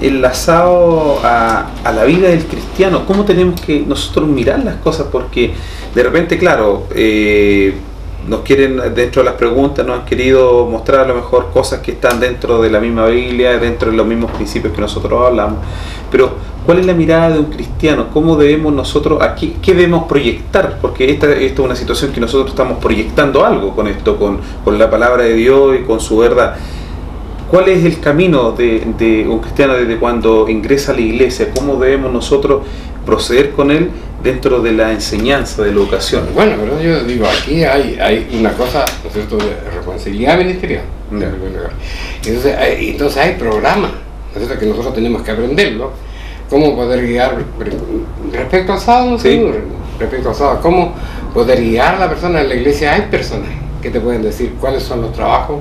S2: enlazado a la vida del cristiano. ¿Cómo tenemos que nosotros mirar las cosas? Porque de repente, claro, nos quieren, dentro de las preguntas, nos han querido mostrar a lo mejor cosas que están dentro de la misma Biblia, dentro de los mismos principios que nosotros hablamos, pero ¿cuál es la mirada de un cristiano? ¿Cómo debemos nosotros, aquí, qué debemos proyectar? Porque esta es una situación que nosotros estamos proyectando algo con esto, con la palabra de Dios y con su verdad. ¿Cuál es el camino de un cristiano desde cuando ingresa a la iglesia? ¿Cómo debemos nosotros proceder con él dentro de la enseñanza, de la educación?
S3: Bueno, pero yo digo, aquí hay una cosa, ¿no es cierto?, de responsabilidad ministerial. Entonces hay programas, ¿no es cierto?, que nosotros tenemos que aprenderlo. Cómo poder guiar respecto al sábado,
S2: sí.
S3: Respecto al sábado, cómo poder guiar a la persona en la iglesia. Hay personas que te pueden decir cuáles son los trabajos,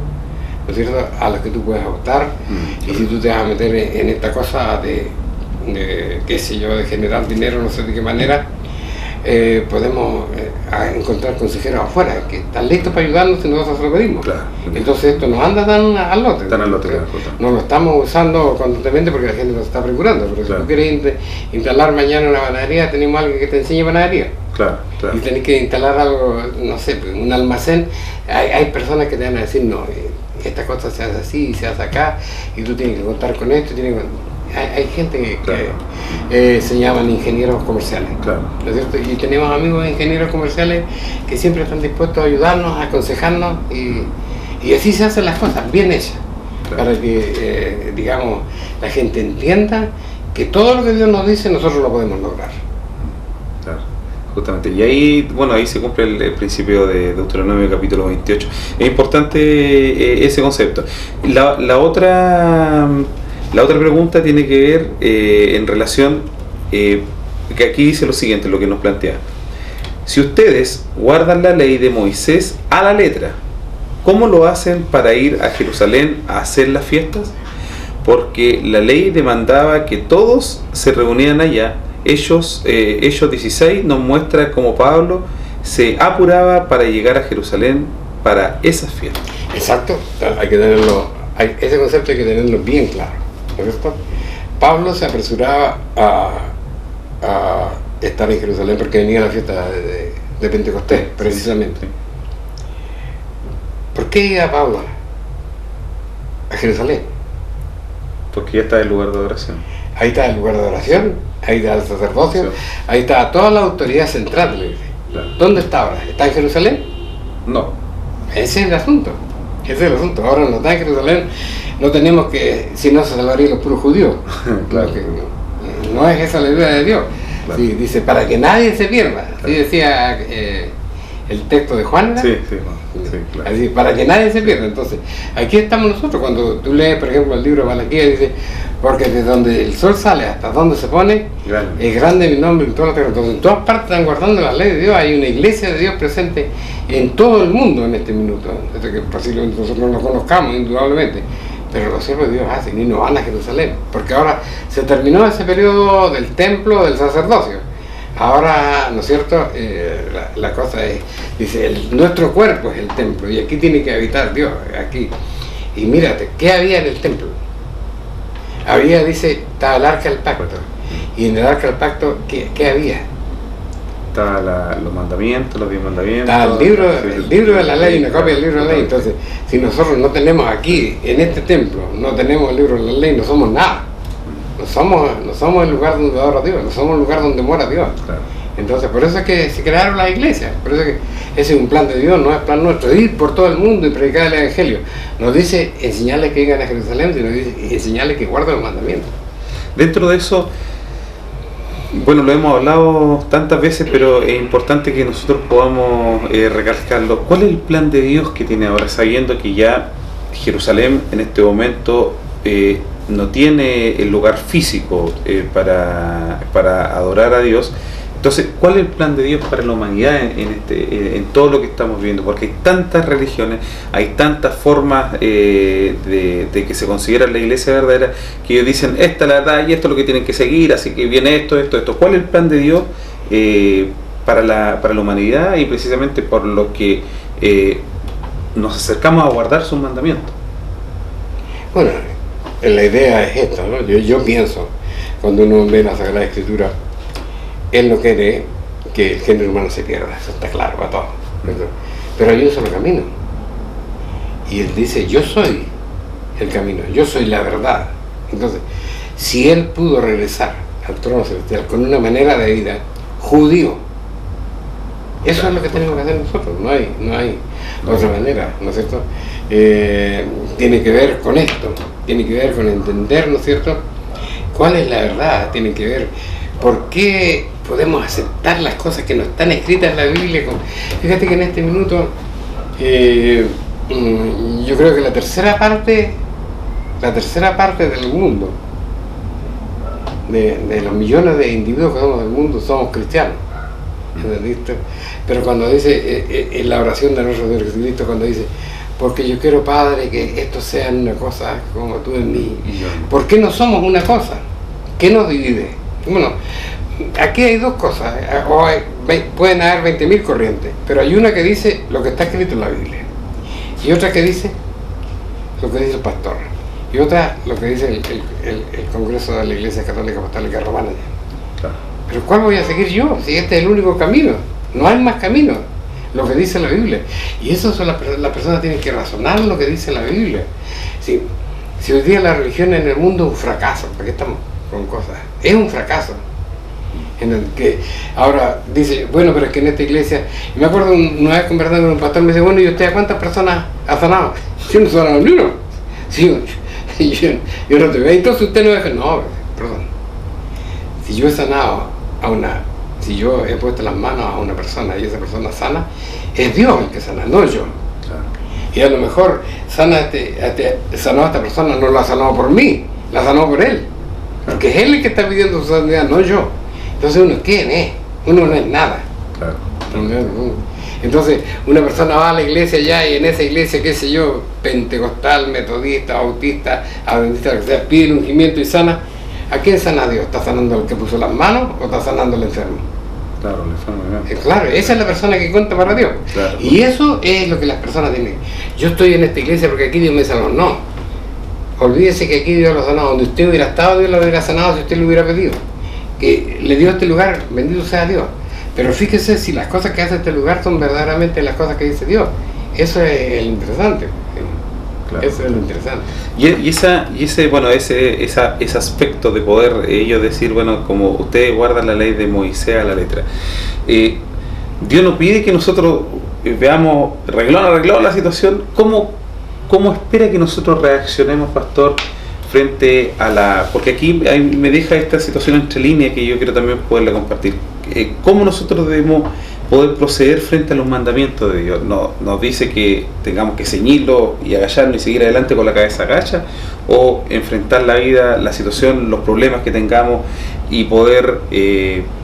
S3: ¿no es cierto?, a los que tú puedes optar, y si tú te vas a meter en esta cosa de qué sé yo, de generar dinero, no sé de qué manera, podemos encontrar consejeros afuera que están listos para ayudarnos si nosotros se lo pedimos. Claro. Entonces esto nos anda tan al lote. No lo estamos usando constantemente porque la gente nos está procurando, pero claro, si tú quieres instalar mañana una panadería, tenemos alguien que te enseñe panadería. Claro. Y tenés que instalar algo, no sé, un almacén. Hay personas que te van a decir, no, esta cosa se hace así y se hace acá, y tú tienes que contar con esto, hay gente que se llaman ingenieros comerciales, claro, ¿no es cierto? Y tenemos amigos ingenieros comerciales que siempre están dispuestos a ayudarnos, a aconsejarnos, y así se hacen las cosas, bien hechas, claro, para que, digamos, la gente entienda que todo lo que Dios nos dice nosotros lo podemos lograr.
S2: Claro, justamente. Y ahí, bueno, ahí se cumple el principio de Deuteronomio capítulo 28. Es importante ese concepto. La otra pregunta tiene que ver en relación, que aquí dice lo siguiente, lo que nos plantea. Si ustedes guardan la ley de Moisés a la letra, ¿cómo lo hacen para ir a Jerusalén a hacer las fiestas? Porque la ley demandaba que todos se reunieran allá. Hechos 16 nos muestra cómo Pablo se apuraba para llegar a Jerusalén para esas fiestas.
S3: Exacto, hay que tenerlo, ese concepto hay que tenerlo bien claro, ¿no es cierto? Pablo se apresuraba a estar en Jerusalén porque venía la fiesta de Pentecostés, precisamente. Sí. ¿Por qué iba Pablo a Jerusalén?
S2: Porque ya está el lugar de oración. Ahí
S3: está el lugar de oración, ahí está el sacerdocio, sí, ahí está toda la autoridad central de la iglesia. Claro. ¿Dónde está ahora? ¿Está en Jerusalén?
S2: No.
S3: Ese es el asunto. Ahora no está en Jerusalén, no tenemos que, si no se salvarían los puros judíos. Claro. No es esa la idea de Dios. Claro. Sí, dice, para que nadie se pierda. Claro. Sí, decía el texto de Juan, ¿verdad?
S2: Sí, claro.
S3: Así, para que nadie se pierda. Entonces, aquí estamos nosotros. Cuando tú lees, por ejemplo, el libro de Malaquías, dice, porque desde donde el sol sale hasta donde se pone, es grande mi nombre en toda la tierra. Entonces, en todas partes están guardando la ley de Dios. Hay una iglesia de Dios presente en todo el mundo en este minuto. Desde que posiblemente nosotros no lo conozcamos, indudablemente. Pero los siervos de Dios hacen y no van a Jerusalén. Porque ahora se terminó ese periodo del templo, del sacerdocio. Ahora, ¿no es cierto? La cosa es, dice, nuestro cuerpo es el templo y aquí tiene que habitar Dios, aquí. Y mírate, ¿qué había en el templo? Había, dice, estaba el arca del pacto. Y en el arca del pacto, ¿qué había?
S2: Estaba los mandamientos, los 10 mandamientos.
S3: Estaba el libro de la ley, una copia del libro de la ley. Entonces, si nosotros no tenemos aquí, en este templo, no tenemos el libro de la ley, no somos nada. No somos el lugar donde adora Dios, no somos el lugar donde mora Dios.
S2: Claro.
S3: Entonces, por eso es que se crearon las iglesias, por eso es que ese es un plan de Dios, no es plan nuestro, ir por todo el mundo y predicar el Evangelio. Nos dice enseñarles que vengan a Jerusalén, y nos dice enseñarles que guarden los mandamientos.
S2: Dentro de eso, bueno, lo hemos hablado tantas veces, pero es importante que nosotros podamos recalcarlo. ¿Cuál es el plan de Dios que tiene ahora, sabiendo que ya Jerusalén en este momento no tiene el lugar físico para adorar a Dios? Entonces, ¿cuál es el plan de Dios para la humanidad en todo lo que estamos viviendo? Porque hay tantas religiones, hay tantas formas de que se considera la iglesia verdadera, que ellos dicen, esta es la verdad y esto es lo que tienen que seguir, así que viene esto. ¿Cuál es el plan de Dios para la humanidad y precisamente por lo que nos acercamos a guardar sus mandamientos?
S3: Bueno, la idea es esta, ¿no? Yo pienso, cuando uno ve la Sagrada Escritura, Él no quiere que el género humano se pierda, eso está claro para todos. Pero hay un solo camino. Y Él dice, yo soy el camino, yo soy la verdad. Entonces, si Él pudo regresar al trono celestial con una manera de vida judío, eso es lo que tenemos que hacer nosotros, no hay otra manera, ¿no es cierto? Tiene que ver con esto, tiene que ver con entender, ¿no es cierto?, cuál es la verdad, tiene que ver por qué podemos aceptar las cosas que no están escritas en la Biblia. Fíjate que en este minuto yo creo que la tercera parte del mundo, de los millones de individuos que somos del mundo, somos cristianos. ¿Entendiste? Pero cuando dice en la oración de nuestro Dios Jesucristo, cuando dice, porque yo quiero, Padre, que estos sean una cosa como tú en mí. ¿Por qué no somos una cosa? ¿Qué nos divide? Bueno, aquí hay dos cosas, pueden haber 20.000 corrientes, pero hay una que dice lo que está escrito en la Biblia, y otra que dice lo que dice el pastor, y otra lo que dice el Congreso de la Iglesia Católica Apostólica Romana. Claro. Pero ¿cuál voy a seguir yo? Si este es el único camino, no hay más camino, lo que dice la Biblia. Y eso son las personas tienen que razonar lo que dice la Biblia. Si hoy día la religión en el mundo es un fracaso, ¿para qué estamos con cosas? Es un fracaso. En el que ahora dice, bueno, pero es que en esta iglesia, y me acuerdo una vez conversando con un pastor, me dice, bueno, ¿y usted a cuántas personas ha sanado? Yo no he sanado ni uno. Sí, yo no te veo. Entonces usted no deja, no, perdón. Si yo he sanado si yo he puesto las manos a una persona y esa persona sana, es Dios el que sana, no yo. Claro. Y a lo mejor sanó a esta persona, no la ha sanado por mí, la sanó por él. Porque es él el que está pidiendo su sanidad, no yo. Entonces uno, ¿quién es? Uno no es nada. Claro. Entonces una persona va a la iglesia ya y en esa iglesia, qué sé yo, pentecostal, metodista, bautista, adventista, lo que sea, pide el ungimiento y sana. ¿A quién sana Dios? ¿Está sanando al que puso las manos o está sanando al enfermo? Claro, el enfermo. Claro, esa es la persona que cuenta para Dios. Claro. Y eso es lo que las personas tienen. Yo estoy en esta iglesia porque aquí Dios me sanó. No. Olvídese que aquí Dios lo sanó. Donde usted hubiera estado, Dios lo hubiera sanado si usted lo hubiera pedido. Que le dio este lugar, bendito sea Dios. Pero fíjese si las cosas que hace este lugar son verdaderamente las cosas que dice Dios. Eso es lo interesante. Claro. Eso es lo interesante.
S2: Y ese aspecto de poder ellos decir, bueno, como ustedes guardan la ley de Moisés a la letra, Dios nos pide que nosotros veamos arreglado la situación. ¿Cómo espera que nosotros reaccionemos, pastor, frente a porque aquí me deja esta situación entre líneas que yo quiero también poderla compartir? ¿Cómo nosotros debemos poder proceder frente a los mandamientos de Dios. Nos dice que tengamos que ceñirlo y agacharnos y seguir adelante con la cabeza agacha, o enfrentar la vida, la situación, los problemas que tengamos y poder,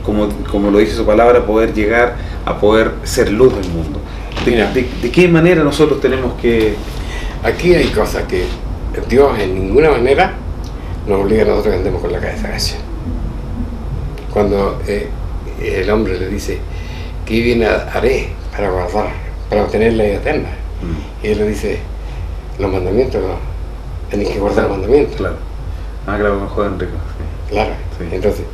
S2: como lo dice su palabra, poder llegar a poder ser luz del mundo. ¿De qué manera nosotros tenemos que...?
S3: Aquí hay cosas que Dios en ninguna manera nos obliga a nosotros que andemos con la cabeza agacha. Cuando el hombre le dice, ¿qué bien haré para guardar, para obtener la vida eterna? Y él le dice, los mandamientos, no, tenéis que guardar los mandamientos.
S2: Claro. Claro, mejor Enrico. Sí.
S3: Claro,
S2: Sí.
S3: Entonces,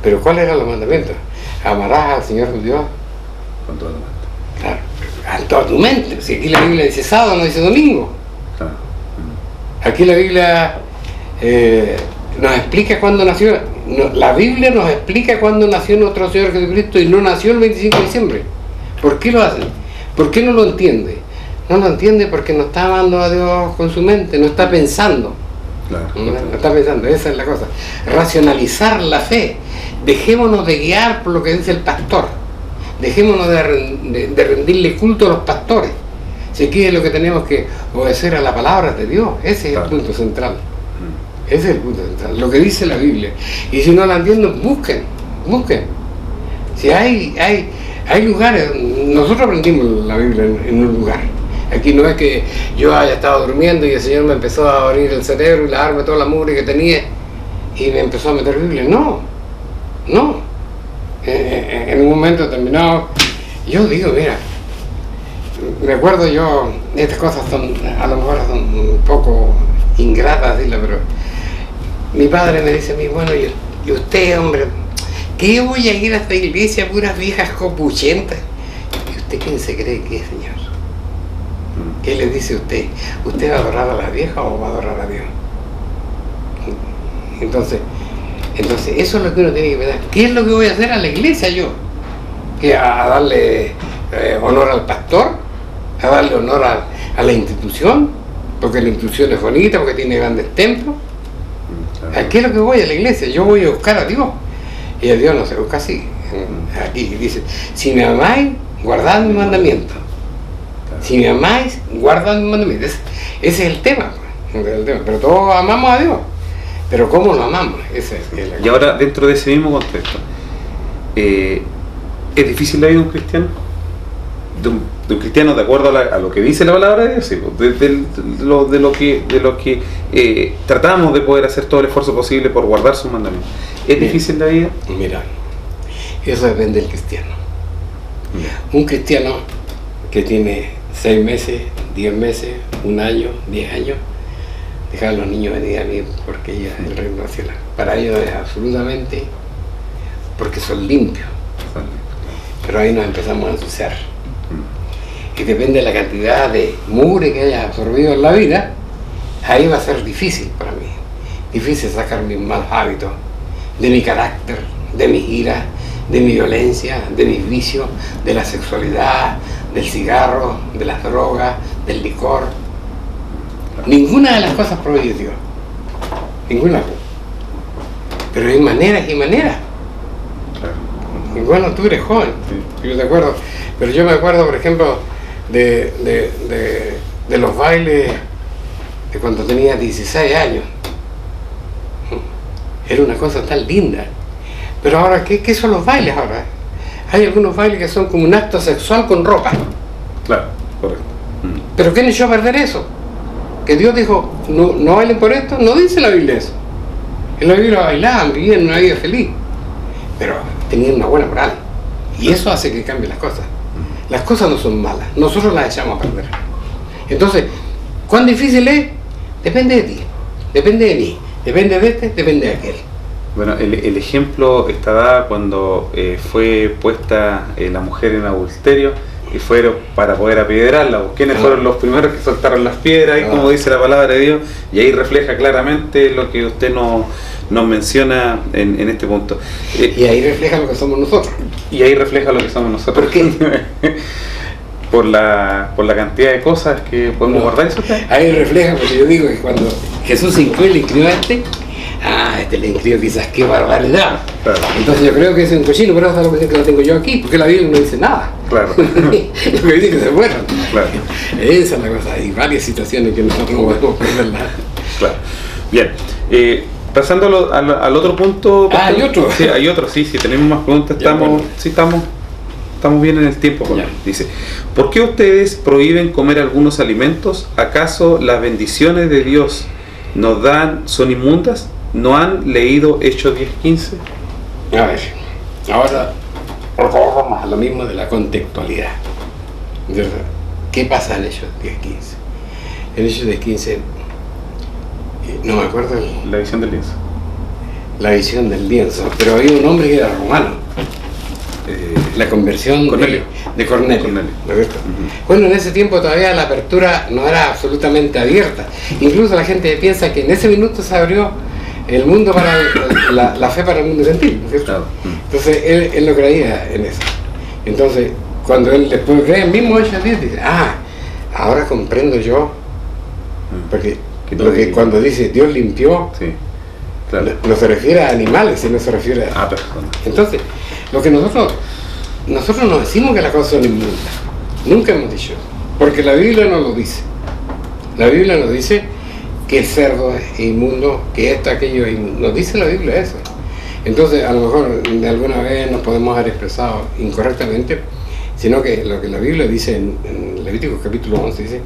S3: ¿pero cuáles eran los mandamientos? Amarás al Señor tu Dios.
S2: Con toda la mente.
S3: Claro, a toda tu mente. Si aquí la Biblia dice sábado, no dice domingo.
S2: Claro.
S3: Aquí la Biblia nos explica cuándo nació. La Biblia nos explica cuándo nació nuestro Señor Jesucristo y no nació el 25 de diciembre. ¿Por qué lo hacen? ¿Por qué no lo entiende? No lo entiende porque no está amando a Dios con su mente, no está pensando.
S2: Claro.
S3: No está pensando, esa es la cosa. Racionalizar la fe. Dejémonos de guiar por lo que dice el pastor. Dejémonos de rendirle culto a los pastores. Si aquí es lo que tenemos que obedecer a la palabra de Dios, ese es el punto central. Ese es el punto central, lo que dice la Biblia. Y si no la entienden, busquen. Si hay lugares, nosotros aprendimos la Biblia en un lugar. Aquí no es que yo haya estado durmiendo y el Señor me empezó a abrir el cerebro y lavarme toda la mugre que tenía y me empezó a meter Biblia. No. En un momento determinado, yo digo, mira, me acuerdo yo, estas cosas son, a lo mejor son un poco ingratas, pero mi padre me dice a mí, bueno, y usted, hombre, ¿qué voy a ir a esta iglesia, puras viejas copuchentas? ¿Y usted quién se cree que es, señor? ¿Qué le dice usted? ¿Usted va a adorar a las viejas o va a adorar a Dios? Entonces eso es lo que uno tiene que pensar. ¿Qué es lo que voy a hacer a la iglesia yo? ¿Que a darle honor al pastor? ¿A darle honor a la institución? Porque la institución es bonita, porque tiene grandes templos. ¿A qué es lo que voy a la iglesia? Yo voy a buscar a Dios. Y a Dios no se busca así. Aquí dice, si me amáis, guardad mis mandamientos. Si me amáis, guardad mis mandamientos. Ese es el tema. Pero todos amamos a Dios. Pero ¿cómo lo amamos? Esa es la
S2: Y ahora, dentro de ese mismo contexto, ¿es difícil la vida de un cristiano? De un cristiano de acuerdo a lo que dice la palabra de Dios, sí, de lo que tratamos de poder hacer todo el esfuerzo posible por guardar sus mandamientos. ¿Es difícil la vida?
S3: Mira, eso depende del cristiano. Un cristiano que tiene 6 meses, 10 meses, 1 año, 10 años, dejar a los niños venir a mí porque ella es el reino de los cielos. Para ellos es absolutamente porque son limpios. Pero ahí nos empezamos a ensuciar. Y depende de la cantidad de mugre que hayas absorbido en la vida, ahí va a ser difícil para mí. Difícil sacar mis malos hábitos, de mi carácter, de mis iras, de mi violencia, de mis vicios, de la sexualidad, del cigarro, de las drogas, del licor. Ninguna de las cosas prohíbe Dios. Ninguna. Pero hay maneras y maneras. Y bueno, tú eres joven, yo te acuerdo. Pero yo me acuerdo, por ejemplo, de los bailes de cuando tenía 16 años. Era una cosa tan linda. Pero ahora, ¿qué son los bailes ahora? Hay algunos bailes que son como un acto sexual con ropa.
S2: Claro, correcto.
S3: ¿Pero quién echó a perder eso? Que Dios dijo, no bailen por esto, no dice la Biblia eso. En la Biblia bailaban, vivían una vida feliz, pero tenían una buena moral. Y eso hace que cambien las cosas. Las cosas no son malas, nosotros las echamos a perder. Entonces, ¿cuán difícil es? Depende de ti, depende de mí, depende de este, depende de aquel.
S2: Bueno, el ejemplo está dado cuando fue puesta la mujer en adulterio y fueron para poder apedrearla. ¿Quiénes fueron los primeros que soltaron las piedras? Y como dice la palabra de Dios, y ahí refleja claramente lo que usted nos menciona en este punto.
S3: Y ahí refleja lo que somos nosotros.
S2: Y ahí refleja lo que somos nosotros.
S3: ¿Por qué?
S2: por la cantidad de cosas que podemos guardar. ¿Eso?
S3: Ahí refleja, porque yo digo que cuando Jesús se incluye el increíble, este le inscribió quizás, qué barbaridad.
S2: Claro.
S3: Entonces yo creo que es un cochino, pero eso es lo que la tengo yo aquí, porque la Biblia no dice nada.
S2: Claro.
S3: Lo que dice es que se mueran.
S2: Claro.
S3: Esa es la cosa, hay varias situaciones que nosotros no podemos perderla.
S2: Claro. Bien. Pasando al otro punto.
S3: Ah, ¿hay otro?
S2: Sí, hay otro, sí, tenemos más preguntas,
S3: Ya, bueno.
S2: estamos bien en el tiempo.
S3: Ya.
S2: Dice, ¿por qué ustedes prohíben comer algunos alimentos? ¿Acaso las bendiciones de Dios nos dan son inmundas? ¿No han leído Hechos 10:15?
S3: A ver, ahora por favor vamos a lo mismo de la contextualidad. ¿Verdad? ¿Qué pasa en Hechos 10:15? En Hechos 10:15, no me acuerdo
S2: La visión del lienzo.
S3: la visión del lienzo, pero había un hombre que era romano. La conversión
S2: Cornelio.
S3: de Cornelio.
S2: Cornelio.
S3: ¿No es cierto? Bueno, en ese tiempo todavía la apertura no era absolutamente abierta. Incluso la gente piensa que en ese minuto se abrió el mundo para la fe para el mundo gentil, ¿no es cierto?
S2: Claro.
S3: Entonces él no creía en eso. Entonces, cuando él después ve el mismo Hechos 10, dice, ahora comprendo yo, porque cuando dice Dios limpió,
S2: Sí, claro.
S3: no se refiere a animales, sino se refiere a...
S2: Personas.
S3: Entonces, lo que nosotros no decimos que las cosas son inmundas, nunca hemos dicho, porque la Biblia no lo dice. La Biblia nos dice que el cerdo es inmundo, que esto, aquello es inmundo. Nos dice la Biblia eso. Entonces, a lo mejor de alguna vez nos podemos haber expresado incorrectamente, sino que lo que la Biblia dice en Levítico capítulo 11 dice,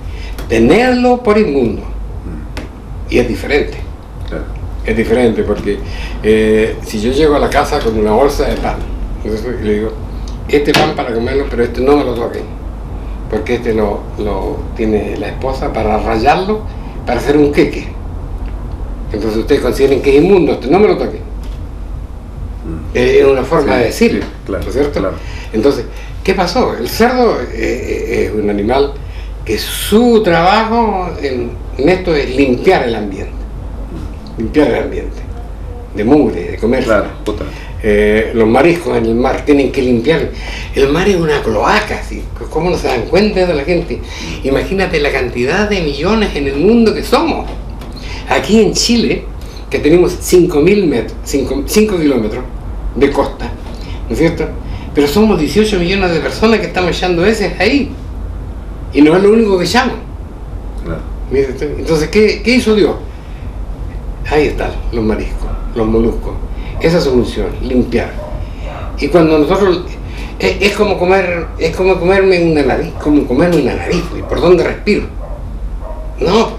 S3: tenedlo por inmundo. Y es diferente.
S2: Claro.
S3: Es diferente porque si yo llego a la casa con una bolsa de pan, entonces le digo, este pan para comerlo, pero este no me lo toquen, porque este lo tiene la esposa para rallarlo, para hacer un queque. Entonces ustedes consideren que es inmundo, este no me lo toquen. Es una forma de decirlo,
S2: sí, claro,
S3: ¿no es cierto?
S2: claro.
S3: Entonces, ¿qué pasó? El cerdo es un animal que su trabajo en esto es limpiar el ambiente. Limpiar el ambiente, de mugre, de comercio.
S2: Claro, justamente.
S3: Los mariscos en el mar tienen que limpiar. El mar es una cloaca, ¿sí? ¿Cómo no se dan cuenta de la gente? Imagínate la cantidad de millones en el mundo que somos. Aquí en Chile, que tenemos 5 kilómetros de costa, ¿no es cierto? Pero somos 18 millones de personas que estamos echando heces ahí. Y no es lo único que echamos.
S2: Claro.
S3: Entonces, ¿qué hizo Dios? Ahí están los mariscos, los moluscos. Esa es su función, limpiar. Y cuando nosotros es como comerme una nariz, ¿por dónde respiro? No.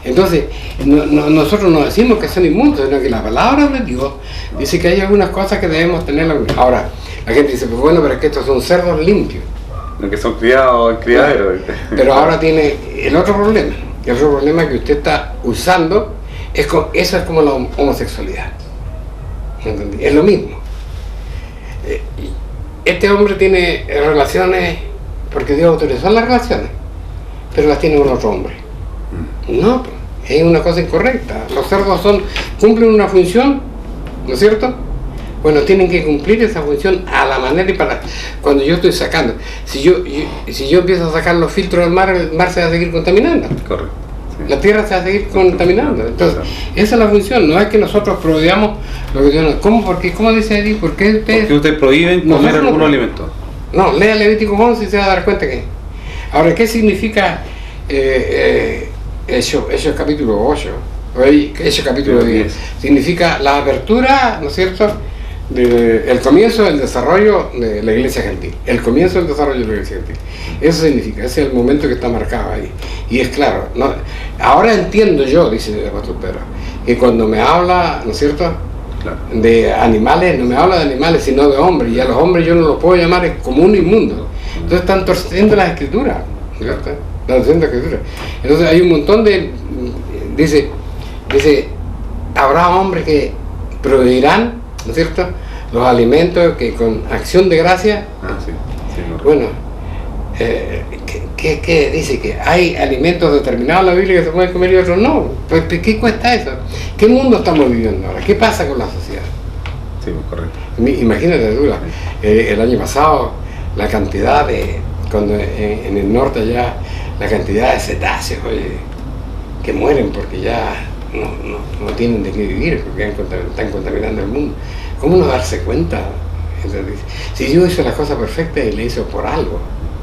S3: Entonces, nosotros no decimos que son inmundos, sino que la palabra de Dios dice que hay algunas cosas que debemos tener. Ahora, la gente dice, pues bueno, pero es que estos son cerdos limpios.
S2: Que son criados en criaderos.
S3: Pero ahora tiene el otro problema. El otro problema que usted está usando, eso es como la homosexualidad. ¿Entendí? Es lo mismo. Este hombre tiene relaciones porque Dios autorizó las relaciones, pero las tiene con otro hombre. No, es una cosa incorrecta. Los cerdos cumplen una función, ¿no es cierto? Bueno, tienen que cumplir esa función a la manera y para... Cuando yo estoy sacando, si yo empiezo a sacar los filtros del mar, el mar se va a seguir contaminando.
S2: Correcto. Sí.
S3: La tierra se va a seguir contaminando. Entonces, esa es la función. No es que nosotros prohibamos lo que Dios nos... ¿Cómo? ¿Cómo dice allí? ¿Por qué
S2: ustedes prohíben comer
S3: Nosotros no
S2: algunos alimentos?
S3: No, lea Levítico 11 y se va a dar cuenta que... Ahora, ¿qué significa Hechos capítulo 8? Hechos capítulo 10. Significa la apertura, ¿no es cierto?, el comienzo del desarrollo de la iglesia gentil. El comienzo del desarrollo de la iglesia gentil. Eso significa, ese es el momento que está marcado ahí. Y es claro, ¿no? Ahora entiendo yo, dice el apóstol Pedro, que cuando me habla, ¿no es cierto?,
S2: Claro.
S3: de animales, no me habla de animales sino de hombres, y a los hombres yo no los puedo llamar como un inmundo. Entonces están torciendo las escrituras, ¿cierto? Están torciendo las escrituras. Entonces hay un montón de, dice, habrá hombres que prohibirán, ¿no es cierto?, los alimentos que con acción de gracia,
S2: Sí, correcto.
S3: bueno, ¿qué dice? Que hay alimentos determinados en la Biblia que se pueden comer y otros no. Pues, ¿qué cuesta eso? ¿Qué mundo estamos viviendo ahora? ¿Qué pasa con la sociedad?
S2: Sí, correcto.
S3: Imagínate tú, el año pasado, la cantidad de, cuando en el norte allá, la cantidad de cetáceos, oye, que mueren porque ya no tienen de qué vivir porque están contaminando el mundo. ¿Cómo no darse cuenta? Entonces, si Dios hizo las cosas perfectas y le hizo por algo.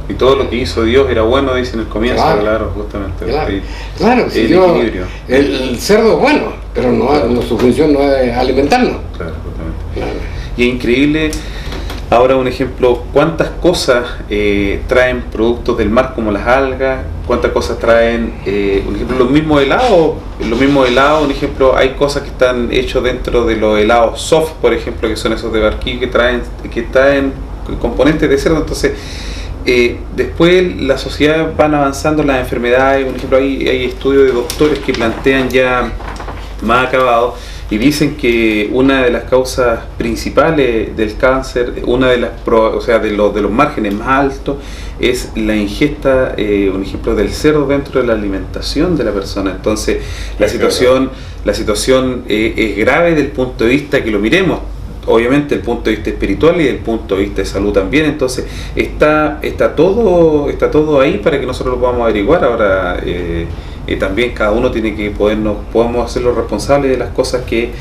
S2: Y todo lo que hizo Dios era bueno, dice en el comienzo, claro justamente.
S3: Claro, si Dios, el cerdo es bueno, pero no, su función no es alimentarnos. Claro,
S2: justamente. Claro. Y es increíble, ahora un ejemplo, cuántas cosas traen productos del mar como las algas, cuántas cosas traen, por ejemplo, los mismos helados, un ejemplo, hay cosas que están hechos dentro de los helados soft, por ejemplo, que son esos de barquillo que traen componentes de cerdo. Entonces, después la sociedad van avanzando las enfermedades. Por ejemplo, hay estudios de doctores que plantean ya más acabados y dicen que una de las causas principales del cáncer, una de las de los márgenes más altos, es la ingesta, un ejemplo, del cerdo dentro de la alimentación de la persona. Entonces la situación es grave desde el punto de vista que lo miremos, obviamente el punto de vista espiritual y el punto de vista de salud también. Entonces está todo ahí para que nosotros lo podamos averiguar. Ahora también cada uno tiene que podemos hacerlo responsables de las cosas que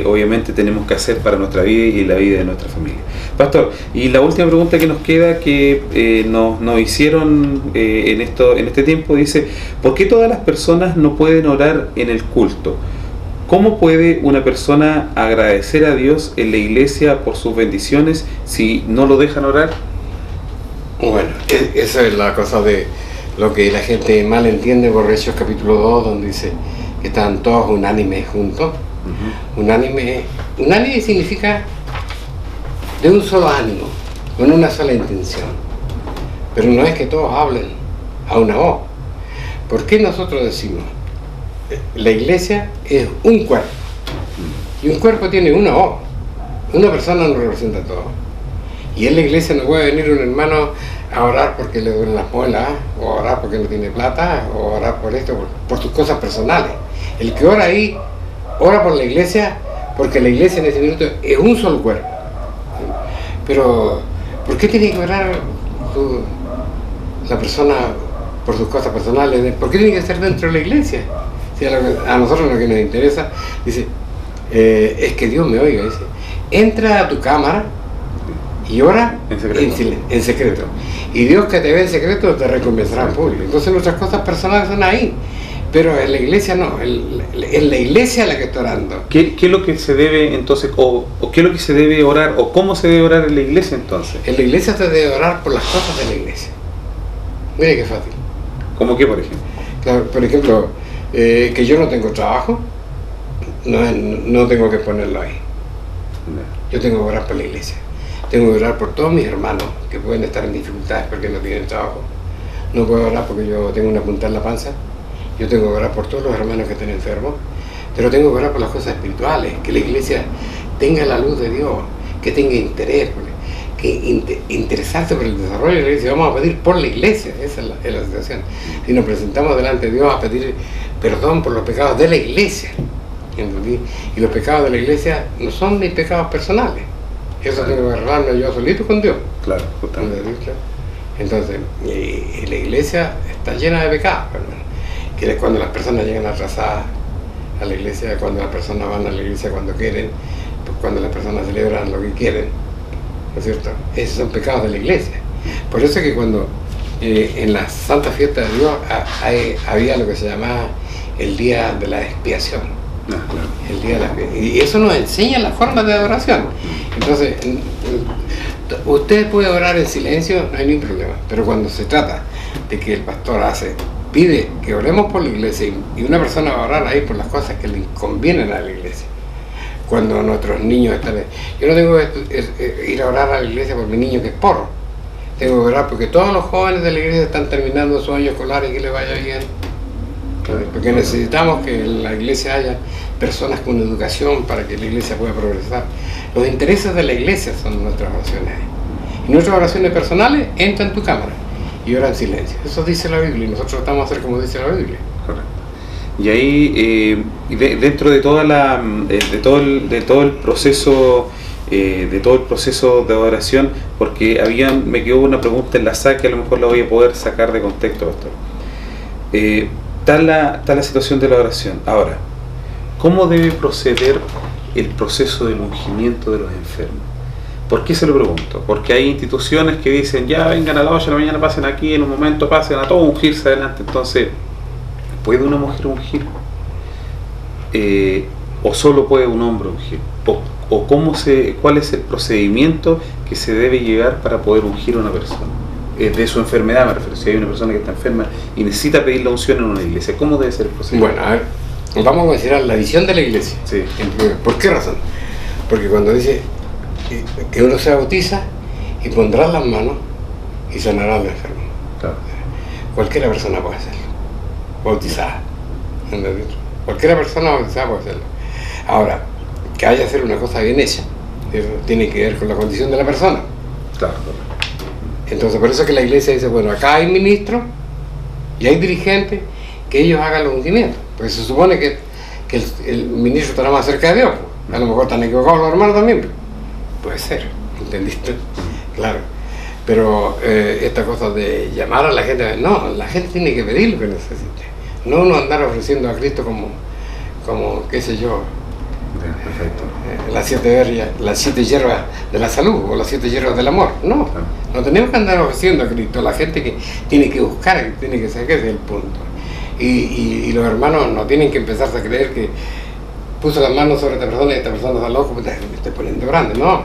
S2: obviamente tenemos que hacer para nuestra vida y la vida de nuestra familia. Pastor, y la última pregunta que nos queda, que nos hicieron en este tiempo, dice: ¿por qué todas las personas no pueden orar en el culto? ¿Cómo puede una persona agradecer a Dios en la iglesia por sus bendiciones si no lo dejan orar?
S3: Bueno, esa es la cosa de lo que la gente mal entiende por Hechos capítulo 2, donde dice que están todos unánimes juntos. Unánime significa de un solo ánimo, con una sola intención. Pero no es que todos hablen a una voz. ¿Por qué nosotros decimos? La iglesia es un cuerpo, y un cuerpo tiene una voz. Una persona no representa todo. Y en la iglesia no puede venir un hermano a orar porque le duelen las muelas, o a orar porque no tiene plata, o a orar por esto, por sus cosas personales. El que ora ahí, ora por la iglesia, porque la iglesia en ese minuto es un solo cuerpo. Pero, ¿por qué tiene que orar la persona por sus cosas personales? ¿Por qué tiene que estar dentro de la iglesia? Si a nosotros lo que nos interesa, dice, es que Dios me oiga, dice, entra a tu cámara y ora en secreto. Y Dios, que te ve en secreto, te recompensará en público. Entonces nuestras cosas personales son ahí, pero en la iglesia no, en la iglesia la que está orando.
S2: ¿Qué es lo que se debe entonces, o qué es lo que se debe orar, o cómo se debe orar en la iglesia entonces?
S3: En la iglesia se debe orar por las cosas de la iglesia. Mire qué fácil.
S2: ¿Cómo qué, por ejemplo?
S3: Claro, por ejemplo, que yo no tengo trabajo, no tengo que ponerlo ahí. Yo tengo que orar por la iglesia. Tengo que orar por todos mis hermanos que pueden estar en dificultades porque no tienen trabajo. No puedo orar porque yo tengo una punta en la panza. Yo tengo que orar por todos los hermanos que estén enfermos. Pero tengo que orar por las cosas espirituales, que la iglesia tenga la luz de Dios, que tenga interés, que interesarse por el desarrollo de la iglesia. Vamos a pedir por la iglesia, esa es la situación. Si nos presentamos delante de Dios a pedir perdón por los pecados de la iglesia, ¿entendí? Y los pecados de la iglesia no son mis pecados personales. Eso tengo que arreglarme yo solito con Dios.
S2: Claro, justamente.
S3: Entonces, la iglesia está llena de pecados, hermano. Que es cuando las personas llegan atrasadas a la iglesia, cuando las personas van a la iglesia cuando quieren, cuando las personas celebran lo que quieren, ¿no es cierto? Esos son pecados de la iglesia. Por eso es que cuando en la Santa Fiesta de Dios había lo que se llamaba el Día de la Expiación.
S2: Claro.
S3: El día de la expiación. Y eso nos enseña la forma de adoración. Entonces, usted puede orar en silencio, no hay ningún problema. Pero cuando se trata de que el pastor pide que oremos por la iglesia, y una persona va a orar ahí por las cosas que le convienen a la iglesia. Cuando nuestros niños están... Yo no tengo que ir a orar a la iglesia por mi niño que es porro. Tengo que orar porque todos los jóvenes de la iglesia están terminando su año escolar y que les vaya bien. Porque necesitamos que en la iglesia haya personas con educación para que la iglesia pueda progresar. Los intereses de la iglesia son nuestras oraciones. Y nuestras oraciones personales, entra en tu cámara y ora en silencio. Eso dice la Biblia y nosotros tratamos de hacer como dice la Biblia.
S2: Correcto. Y ahí, dentro de todo el proceso de adoración, porque me quedó una pregunta enlazada que a lo mejor la voy a poder sacar de contexto, pastor. Está la situación de la oración. Ahora, ¿cómo debe proceder el proceso del ungimiento de los enfermos? ¿Por qué se lo pregunto? Porque hay instituciones que dicen, ya vengan a las 8 de la mañana, pasen aquí, en un momento pasen a todos ungirse adelante. Entonces, ¿puede una mujer ungir? ¿O solo puede un hombre ungir? ¿O cuál es el procedimiento que se debe llevar para poder ungir a una persona? De su enfermedad me refiero. Si hay una persona que está enferma y necesita pedir la unción en una iglesia, ¿cómo debe ser el procedimiento?
S3: Bueno, a ver, vamos a considerar la visión de la iglesia.
S2: Sí.
S3: ¿Por qué razón? Porque cuando dice que uno se bautiza y pondrá las manos y sanará al enfermo.
S2: Claro.
S3: Cualquiera persona puede hacerlo, bautizada. ¿Entendés? Cualquiera persona bautizada puede hacerlo. Ahora, que haya que hacer una cosa bien hecha, eso tiene que ver con la condición de la persona.
S2: Claro.
S3: Entonces, por eso es que la iglesia dice, bueno, acá hay ministros y hay dirigentes que ellos hagan los ungimientos. Porque se supone que el ministro estará más cerca de Dios. A lo mejor están equivocados los hermanos también. Puede ser, ¿entendiste? Claro. Pero esta cosa de llamar a la gente, no, la gente tiene que pedir lo que necesite. No uno andar ofreciendo a Cristo como qué sé yo,
S2: Perfecto.
S3: las 7 hierbas de la salud o las 7 hierbas del amor. No, no tenemos que andar ofreciendo a Cristo. La gente que tiene que buscar, tiene que saber, ese es el punto. Y los hermanos no tienen que empezarse a creer que puso las manos sobre esta persona y esta persona está loco, me estoy poniendo grande. No,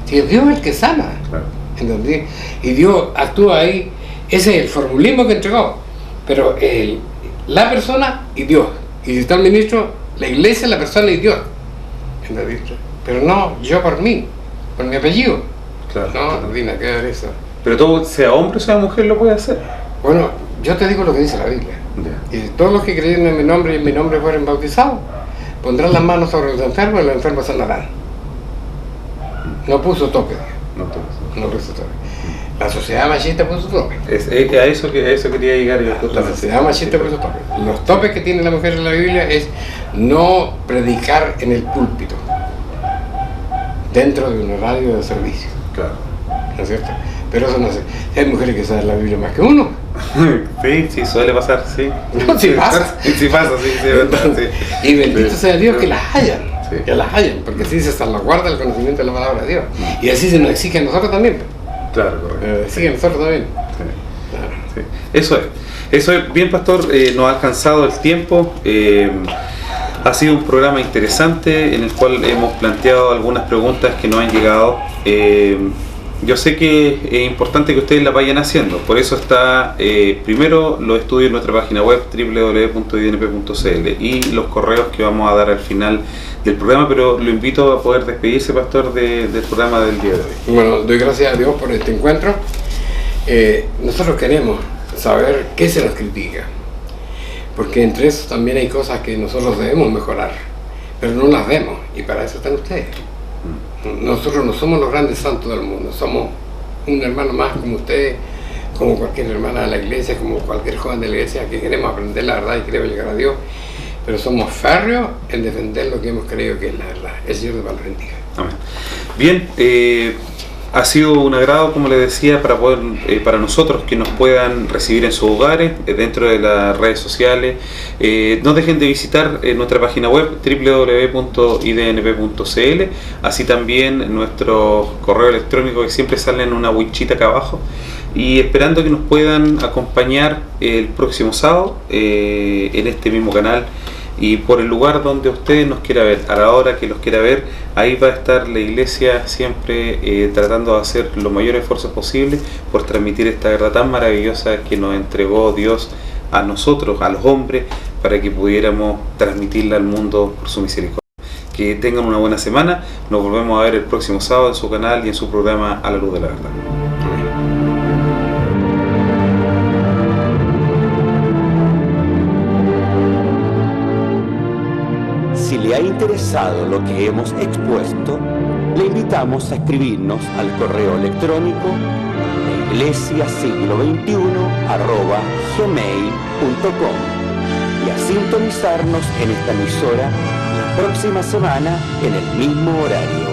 S3: si es Dios el que sana.
S2: Claro.
S3: ¿Entendí? Y Dios actúa ahí. Ese es el formulismo que entregó. Pero la persona y Dios. Y si está el ministro, la iglesia, la persona y Dios. ¿Entendí? Pero no, yo por mí, por mi apellido.
S2: Claro.
S3: No, Dina, ¿qué es eso?
S2: Pero todo, sea hombre o sea mujer, lo puede hacer.
S3: Bueno, yo te digo lo que dice la Biblia.
S2: Ya.
S3: Y si todos los que creyeron en mi nombre y en mi nombre fueren bautizados, pondrán las manos sobre los enfermos y los enfermos sanarán. No puso tope. No puso tope. La sociedad machista puso tope.
S2: A eso quería llegar yo.
S3: La sociedad machista puso tope. Los topes que tiene la mujer en la Biblia es no predicar en el púlpito, dentro de un horario de servicio.
S2: Claro.
S3: ¿No es cierto? Pero eso no sé. Hay mujeres que saben la Biblia más que uno.
S2: Sí, suele pasar, sí.
S3: No, sí pasa.
S2: Sí pasa, sí, verdad,
S3: Entonces,
S2: sí.
S3: y bendito sea Dios que las hayan.
S2: Sí.
S3: Que las hayan, porque así se salvaguarda el conocimiento de la palabra de Dios. Y así se nos exige a nosotros también.
S2: Claro, correcto.
S3: Exige a nosotros también.
S2: Sí.
S3: Claro.
S2: Sí. Eso es. Bien, pastor, nos ha alcanzado el tiempo. Ha sido un programa interesante en el cual hemos planteado algunas preguntas que nos han llegado. Yo sé que es importante que ustedes la vayan haciendo, por eso está primero los estudios en nuestra página web www.idnp.cl y los correos que vamos a dar al final del programa, pero lo invito a poder despedirse, pastor, del programa del día de hoy.
S3: Bueno, doy gracias a Dios por este encuentro. Nosotros queremos saber qué se nos critica, porque entre eso también hay cosas que nosotros debemos mejorar, pero no las vemos, y para eso están ustedes. Nosotros no somos los grandes santos del mundo, somos un hermano más como ustedes, como cualquier hermana de la iglesia, como cualquier joven de la iglesia que queremos aprender la verdad y queremos llegar a Dios, pero somos férreos en defender lo que hemos creído que es la verdad. El Señor nos bendiga.
S2: Amén. Bien, ha sido un agrado, como les decía, para nosotros que nos puedan recibir en sus hogares, dentro de las redes sociales. No dejen de visitar nuestra página web www.idnp.cl, así también nuestro correo electrónico que siempre sale en una winchita acá abajo, y esperando que nos puedan acompañar el próximo sábado en este mismo canal y por el lugar donde ustedes nos quiera ver, a la hora que los quiera ver. Ahí va a estar la iglesia siempre tratando de hacer los mayores esfuerzos posibles por transmitir esta verdad tan maravillosa que nos entregó Dios a nosotros, a los hombres, para que pudiéramos transmitirla al mundo por su misericordia. Que tengan una buena semana. Nos volvemos a ver el próximo sábado en su canal y en su programa A la Luz de la Verdad.
S1: Si le ha interesado lo que hemos expuesto, le invitamos a escribirnos al correo electrónico iglesiasiglo21@gmail.com y a sintonizarnos en esta emisora la próxima semana en el mismo horario.